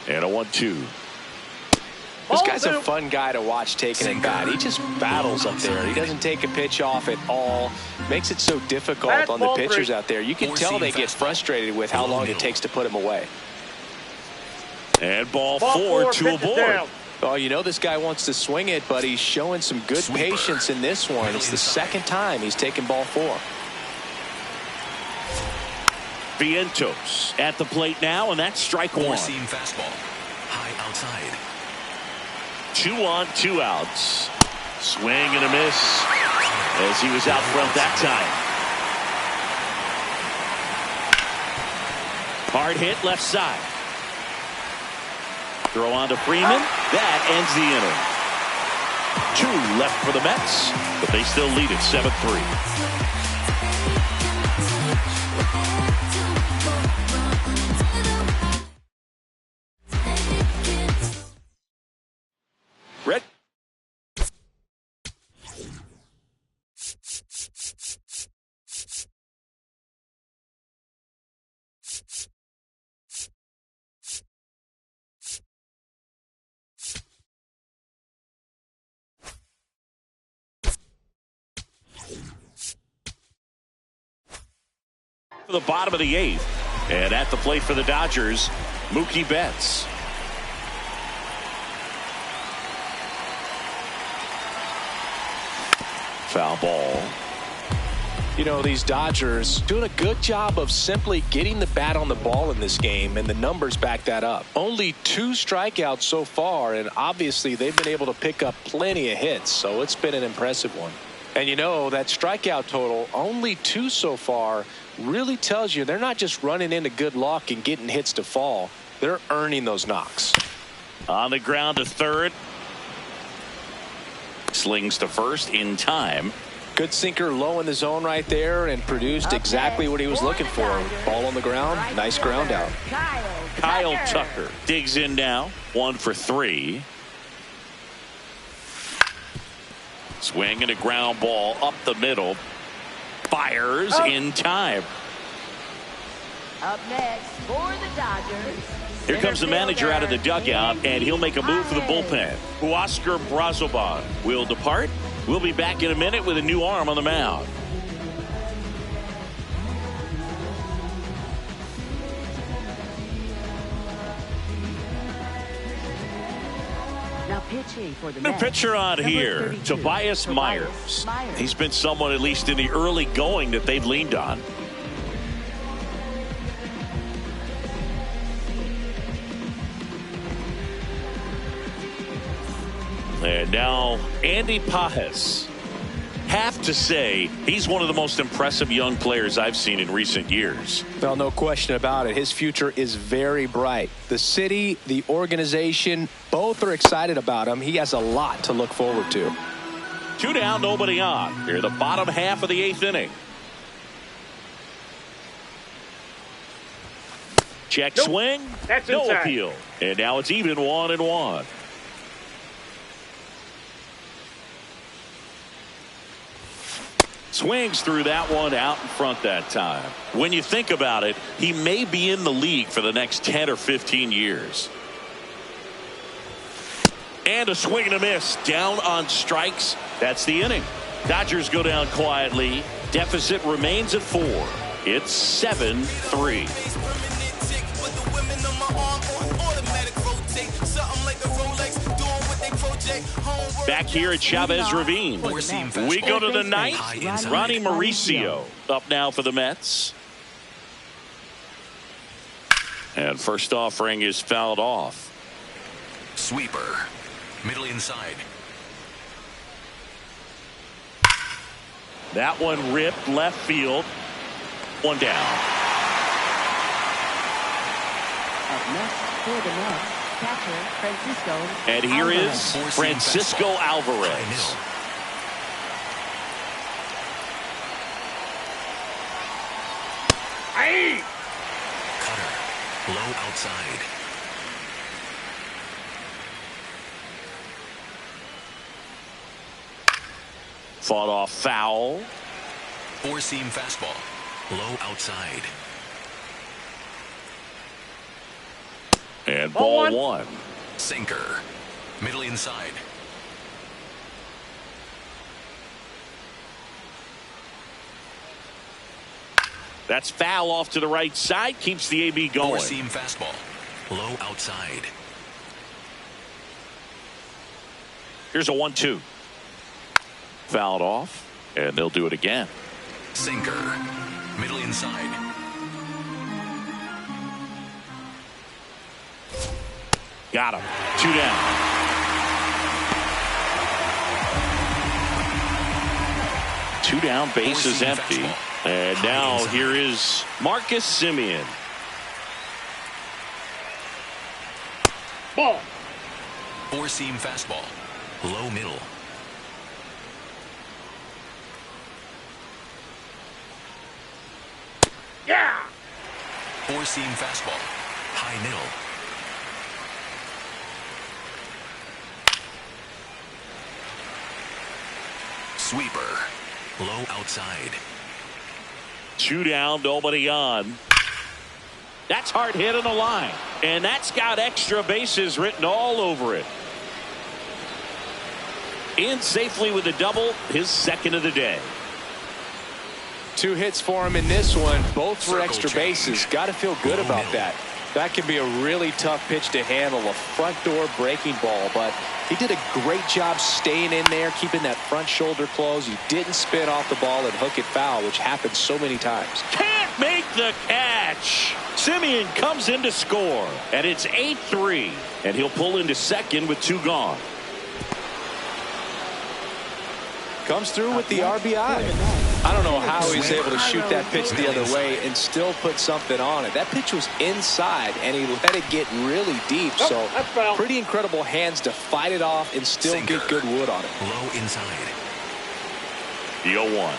And a 1-2. This guy's a fun guy to watch taking at bat. He just battles up there. He doesn't take a pitch off at all. Makes it so difficult on the pitchers out there. You can tell they get frustrated with how long it takes to put him away. And ball four, two aboard. Oh, you know this guy wants to swing it, but he's showing some good patience in this one. It's the second time he's taken ball four. Vientos at the plate now, and that's strike one. Four-seam fastball. High outside. 2 on, 2 outs. Swing and a miss as he was out front that time. Hard hit left side. Throw on to Freeman. That ends the inning. 2 left for the Mets, but they still lead it 7-3. Red. For the bottom of the 8th, and at the plate for the Dodgers, Mookie Betts. Foul ball. You know, these Dodgers doing a good job of simply getting the bat on the ball in this game, and the numbers back that up. Only 2 strikeouts so far, and obviously they've been able to pick up plenty of hits, so it's been an impressive one. And you know, that strikeout total, only 2 so far, really tells you they're not just running into good luck and getting hits to fall. They're earning those knocks. On the ground to third. Slings to first in time. Good sinker low in the zone right there and produced exactly what he was looking for. Ball on the ground, nice ground out. Kyle Tucker digs in now. 1 for 3. Swing and a ground ball up the middle. Fires in time. Up next for the Dodgers. Here comes the manager out of the dugout, and he'll make a move for the bullpen. Oscar Brazoban will depart. We'll be back in a minute with a new arm on the mound. Now pitching for the New Mets, pitcher on number here, 32, Tobias Myers. He's been someone, at least in the early going, that they've leaned on. And now Andy Pages. Have to say he's one of the most impressive young players I've seen in recent years. Well, no question about it. His future is very bright. The city, the organization, both are excited about him. He has a lot to look forward to. 2 down, nobody on. Here, the bottom half of the 8th inning. Check swing. That's no inside. appeal. And now it's even 1-1. Swings through that one out in front that time. When you think about it, he may be in the league for the next 10 or 15 years. And a swing and a miss. Down on strikes. That's the inning. Dodgers go down quietly. Deficit remains at 4. It's 7-3. Back here at Chavez Ravine, we go to the ninth. Ronnie Mauricio up now for the Mets. And first offering is fouled off. Sweeper. Middle inside. That one ripped left field. One down. Up next for the Mets, catcher Francisco And here Alvarez. is Francisco Alvarez. Aye. Cutter. Low outside. Fought off foul. Four-seam fastball. Low outside. And ball one. Sinker. Middle inside. That's foul off to the right side. Keeps the AB going. Four-seam fastball. Low outside. Here's a 1-2. Fouled off. And they'll do it again. Sinker. Middle inside. Got him. 2 down. Two down, base is empty. And now here is Marcus Semien. Ball. Four-seam fastball. Low middle. Yeah. Four-seam fastball. High middle. Sweeper. Low outside. 2 down, nobody on. That's hard hit on the line. And that's got extra bases written all over it. In safely with a double, his second of the day. 2 hits for him in this one. Both for Circle extra change. bases. Got to feel good Low about middle. that. That can be a really tough pitch to handle, a front door breaking ball, but he did a great job staying in there, keeping that front shoulder closed. He didn't spin off the ball and hook it foul, which happens so many times. Can't make the catch. Semien comes in to score, and it's 8-3, and he'll pull into second with 2 gone. Comes through with the RBI. I don't know how he's able to shoot that pitch the other way and still put something on it. That pitch was inside, and he let it get really deep. Nope, So that's foul. pretty incredible hands to fight it off and still Sinker. get good wood on it. Low inside. The 0-1.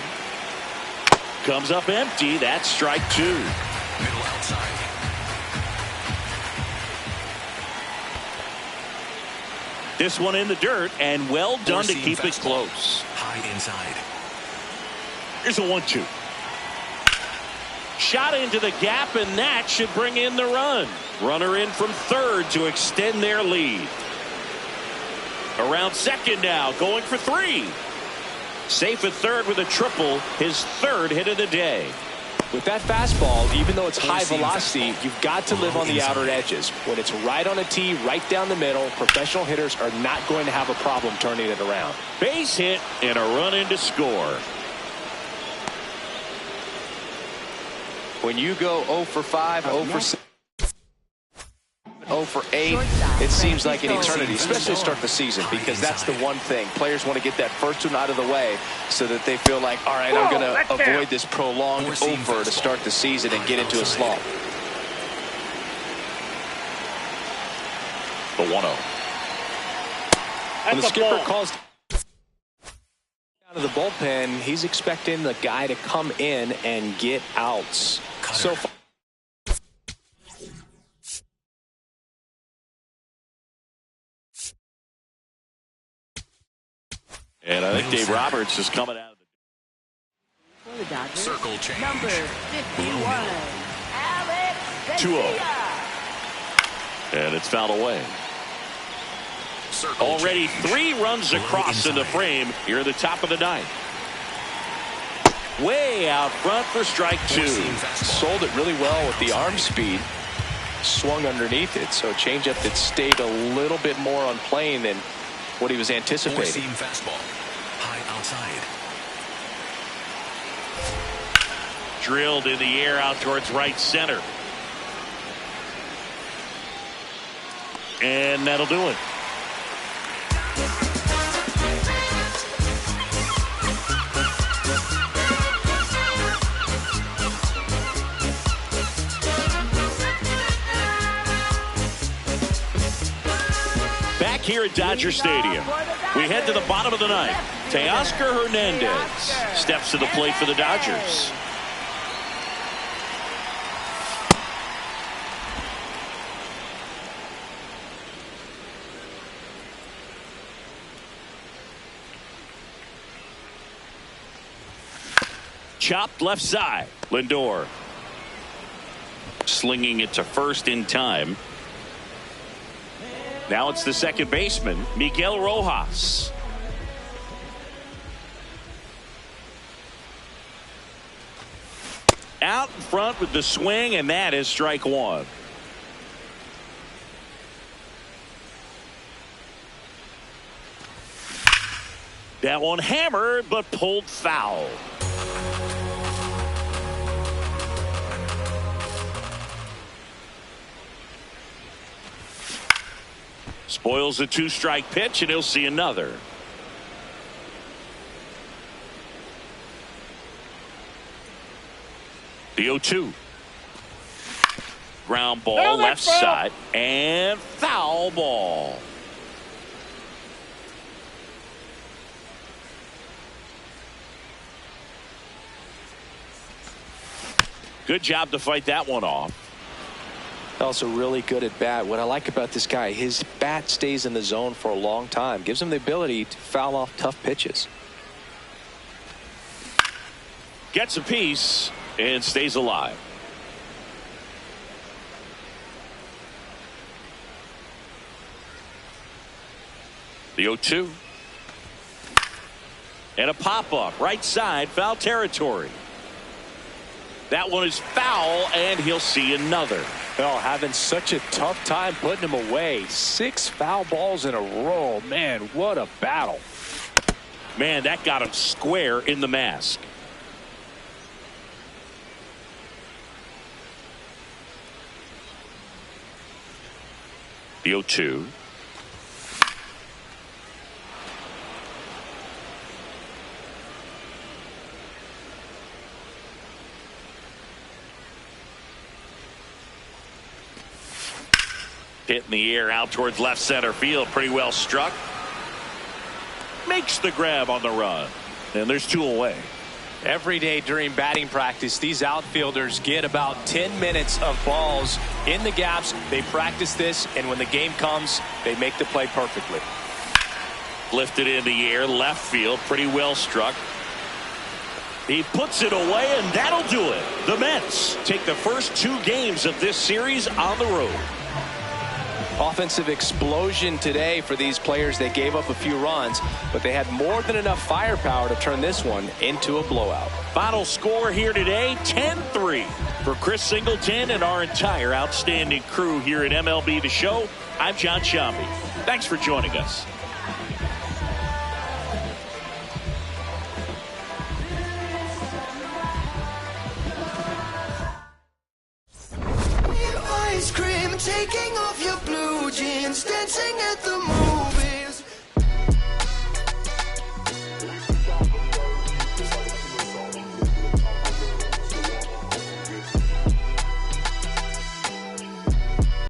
Comes up empty. That's strike 2. Middle outside. This one in the dirt, and well done to Four-seam keep it fastball. close. High inside. Here's a 1-2. Shot into the gap, and that should bring in the run. Runner in from third to extend their lead. Around second now, going for 3. Safe at third with a triple, his 3rd hit of the day. With that fastball, even though it's high Four-seam velocity, fastball. you've got to live on the Low outer inside. edges. When it's right on a tee, right down the middle, professional hitters are not going to have a problem turning it around. Base hit and a run in to score. When you go 0 for 5, 0 for 6, 0 for 8, it seems like an eternity, especially to start the season, because that's the one thing. Players want to get that first one out of the way so that they feel like, all right, I'm going to avoid this prolonged Four-seam over to start the season and get into a slump. The 1-0. When the That's a skipper ball. calls out of the bullpen, he's expecting the guy to come in and get outs. So far, And I think Dave Roberts is coming out of the Dodgers, Circle change. number 51, Alex 2-0. And it's fouled away. Circle Already change. 3 runs Low across in the inside. frame here at the top of the 9th. Way out front for strike 2. Four-seam fastball. Sold it really well with the arm Outside. speed. Swung underneath it, so changeup that stayed a little bit more on plane than what he was anticipating. Four-seam fastball. High outside. Drilled in the air out towards right center. And that'll do it. Back here at Dodger Stadium, we head to the bottom of the 9th. Teoscar Hernandez steps to the plate for the Dodgers. Chopped left side. Lindor slinging it to first in time. Now it's the second baseman, Miguel Rojas. Out in front with the swing, and that is strike 1. That one hammered, but pulled foul. Spoils a 2-strike pitch, and he'll see another. The 0-2. Ground ball left side, and foul ball. Good job to fight that one off. Also really good at bat. What I like about this guy, his bat stays in the zone for a long time. Gives him the ability to foul off tough pitches. Gets a piece and stays alive. The 0-2. And a pop-up right side, foul territory. That one is foul, and he'll see another. Oh, having such a tough time putting him away. 6 foul balls in a row. Man, what a battle. Man, that got him square in the mask. The 0-2. Hit in the air out towards left center field. Pretty well struck. Makes the grab on the run. And there's 2 away. Every day during batting practice, these outfielders get about 10 minutes of balls in the gaps. They practice this, and when the game comes, they make the play perfectly. Lifted in the air, left field. Pretty well struck. He puts it away, and that'll do it. The Mets take the first 2 games of this series on the road. Offensive explosion today for these players. They gave up a few runs, but they had more than enough firepower to turn this one into a blowout. Final score here today, 10-3. For Chris Singleton and our entire outstanding crew here at MLB The Show, I'm John Shambi. Thanks for joining us.